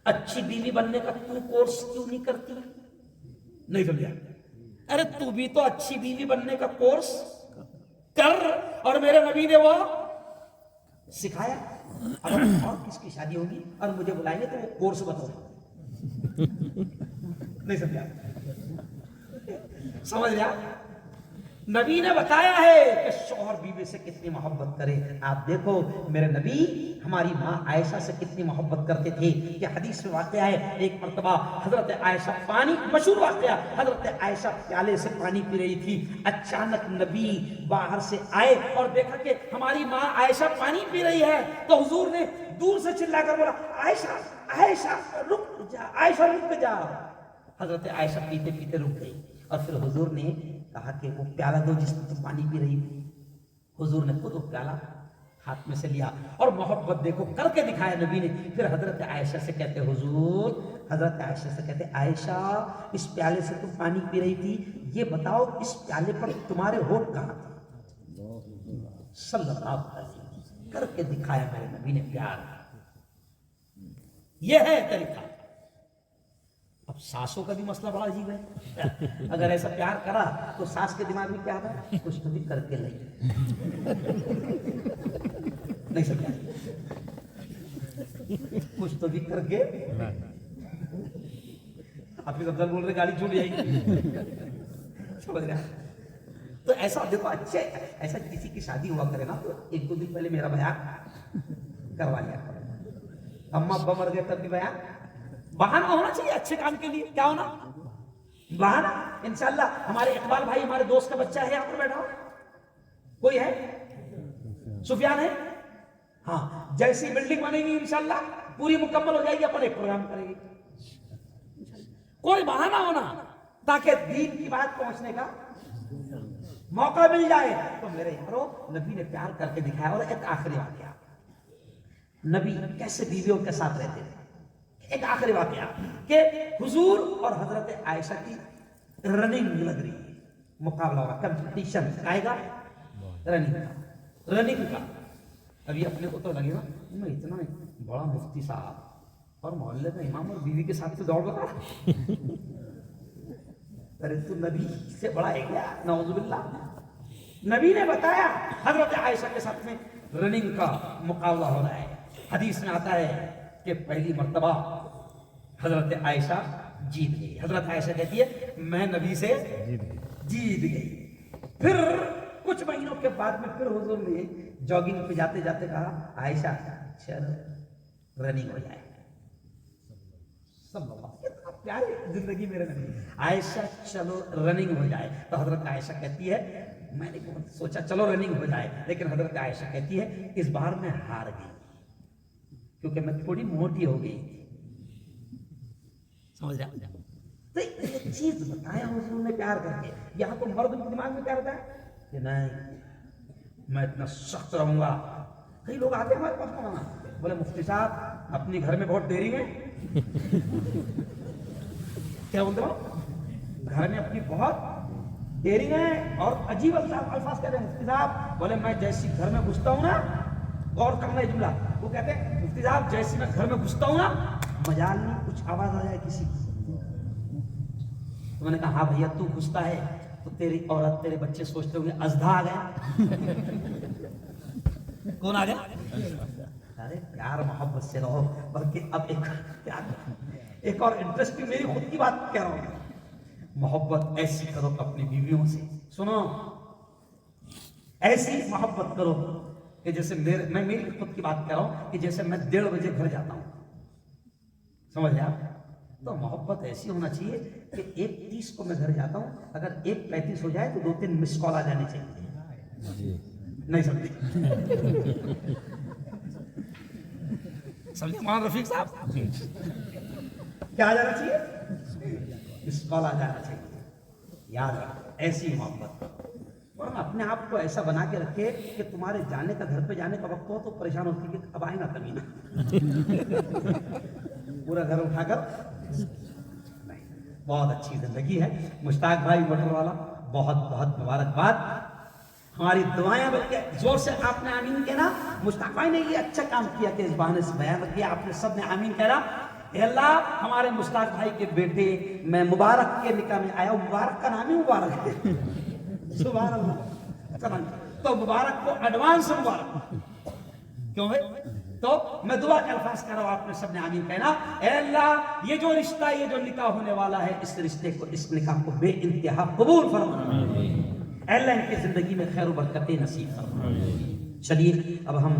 A: اچھی بیوی بننے کا تو کورس کیوں نہیں کرتی؟ نہیں سمجھا؟ ارے تو بھی تو اچھی بیوی بننے کا کورس کر, اور میرے نبی نے وہ سکھایا. اگر اور کس کی شادی ہوگی اور مجھے بلائیں گے تو وہ کورس بتاؤ. نہیں سمجھا؟ سمجھ لیا؟ نبی نے بتایا ہے کہ شوہر بیوی سے کتنی محبت کرے. آپ دیکھو میرے نبی ہماری ماں عائشہ سے کتنی محبت کرتے تھے. یہ حدیث میں واقعہ ہے, ایک مرتبہ حضرت عائشہ پانی, مشہور واقعہ, حضرت عائشہ پیالے سے پانی پی رہی تھی. اچانک نبی باہر سے آئے اور دیکھا کہ ہماری ماں عائشہ پانی پی رہی ہے, تو حضور نے دور سے چلا کر بولا, عائشہ عائشہ رک جا, عائشہ رک جا. حضرت عائشہ پیتے پیتے رک گئی, اور پھر حضور نے کہا کہ وہ پیالہ دو جس میں تم پانی پی رہی تھی. حضور نے خود وہ پیالہ ہاتھ میں سے لیا اور محبت دیکھو کر کے دکھایا نبی نے. پھر حضرت عائشہ سے کہتے حضور, حضرت عائشہ سے کہتے عائشہ اس پیالے سے تم پانی پی رہی تھی, یہ بتاؤ اس پیالے پر تمہارے ہونٹ کہاں تھے؟ صلی اللہ علیہ وسلم کر کے دکھایا میرے نبی نے پیار. یہ ہے طریقہ. اب ساسوں کا بھی مسئلہ بڑا عجیب ہے. اگر ایسا پیار کرا تو ساس کے دماغ میں کیا آتا ہے؟ کچھ تو بھی کر کے لیں. نہیں سمجھا؟ کچھ تو بھی کر کے. آپ افضل بول رہے گاڑی چھوٹ جائے گی. سمجھ رہے ہیں؟ تو ایسا دیکھو اچھے, ایسا کسی کی شادی ہوا کرے نا تو ایک دو دن پہلے میرا بیان کروا لیا کرو. اما ابا مر گئے تب بھی بیان, بہانہ ہونا چاہیے اچھے کام کے لیے. کیا ہونا؟ بہانہ. انشاءاللہ ہمارے اقبال بھائی, ہمارے دوست کا بچہ ہے یہاں پر بیٹھا ہو, کوئی ہے؟ سفیان ہے. ہاں, جیسی بلڈنگ بنے گی انشاءاللہ پوری مکمل ہو جائے گی, اپن ایک پروگرام کرے گی. کوئی بہانہ ہونا تاکہ دین کی بات پہنچنے کا موقع مل جائے. تو میرے یارو نبی نے پیار کر کے دکھایا. اور ایک آخری واقعہ, نبی کیسے بیویوں کے ساتھ رہتے تھے. ایک آخری واقعہ کہ حضور اور حضرت عائشہ کی رننگ لگ رہی ہے, مقابلہ ہو رہا, کمپٹیشن آئے گا رننگ کا. ابھی اپنے کو تو لگے نا میں اتنا بڑا مفتی صاحب اور محلے کا امام اور بیوی کے ساتھ تو دوڑ رہا. ارے تو نبی سے بڑا ہے کیا؟ نعوذ باللہ. نبی نے بتایا حضرت عائشہ کے ساتھ میں رننگ کا مقابلہ ہو رہا ہے. حدیث میں آتا ہے کہ پہلی مرتبہ حضرت عائشہ جیت گئی. حضرت عائشہ کہتی ہے میں نبی سے جیت گئی. پھر کچھ مہینوں کے بعد میں پھر حضور نے جاگنگ پہ جاتے جاتے کہا عائشہ چلو رننگ ہو جائے. کتنا پیاری زندگی میرے نبی. عائشہ چلو رننگ ہو جائے. تو حضرت عائشہ کہتی ہے میں نے سوچا چلو رننگ ہو جائے, لیکن حضرت عائشہ کہتی ہے اس بار میں ہار گئی کیونکہ میں تھوڑی موٹی ہو گئی. سمجھ رہا؟ تو ایک چیز بتایا حضور نے پیار کر کے. یہاں تو مرد کے دماغ میں کیا رہتا ہے کہ نہیں میں اتنا سخت رہوں گا. کئی لوگ آتے ہیں ہمارے پاس کمانا, بولے مفتی صاحب اپنی گھر میں بہت ڈیری ہے. کیا بولتے ہو؟ گھر میں اپنی بہت ڈیری ہے. اور عجیب الفاظ کہتے ہیں مفتی صاحب, بولے میں جیسی گھر میں گھستا ہوں نا, غور کرنا ہے جملہ, وہ کہتے ہیں مفتی صاحب جیسے میں گھر میں گھستا ہوں نا مجال نہیں کچھ آواز آ جائے کسی کی. تو میں نے کہا ہاں بھیا تو گھستا ہے تو تیری عورت تیرے بچے سوچتے ہوں گے ازدھا آ گیا. کون آ گیا؟ ارے پیار محبت سے رہو. بلکہ اب ایک اور انٹرسٹنگ میری خود کی بات کہہ رہا ہوں، محبت ایسی کرو اپنی بیویوں سے، سنو ایسی محبت کرو کہ جیسے میں میری خود کی بات کہہ رہا ہوں کہ جیسے میں 1:30 بجے گھر جاتا ہوں، سمجھ لیا؟ تو محبت ایسی ہونا چاہیے کہ 1:30 کو میں گھر جاتا ہوں، اگر 1:35 ہو جائے تو 2-3 مس کال آ جانے چاہیے، نہیں سمجھے؟ سمجھے مولانا رفیق صاحب؟ کیا آ جانا چاہیے؟ مس کال آ جانا چاہیے، یاد رکھو ایسی محبت، اور اپنے آپ کو ایسا بنا کے رکھے کہ تمہارے جانے کا، گھر پہ جانے کا وقت ہو تو پریشان ہوتی کہ اب آئے نا کبھی نا، پورا گھر اٹھا کر نہیں۔ بہت اچھی زندگی ہے مشتاق بھائی موٹر والا، بہت بہت مبارکباد، ہماری دعائیں، بلکہ زور سے آپ نے آمین کہنا۔ مشتاق بھائی نے یہ اچھا کام کیا کہ اس بہانے سے بیان کیا، آپ نے سب نے آمین کہنا۔ اے اللہ ہمارے مشتاق بھائی کے بیٹے میں مبارک کے نکاح میں آیا ہوں، مبارک کا نام ہی مبارک ہے، سبحان اللہ، تو مبارک کو ایڈوانس مبارک، کیوں ہے؟ تو میں دعا کے الفاظ کہہ رہا ہوں، آپ نے سب نے آمین کہنا۔ اے اللہ یہ جو رشتہ، یہ جو نکاح ہونے والا ہے، اس رشتے کو، اس نکاح کو بے انتہا قبول فرما، اے اللہ ان کی زندگی میں خیر و برکتیں نصیب فرما۔ چلیے اب ہم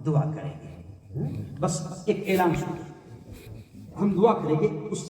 A: دعا کریں گے، بس ایک اعلان سنیں، ہم دعا کریں گے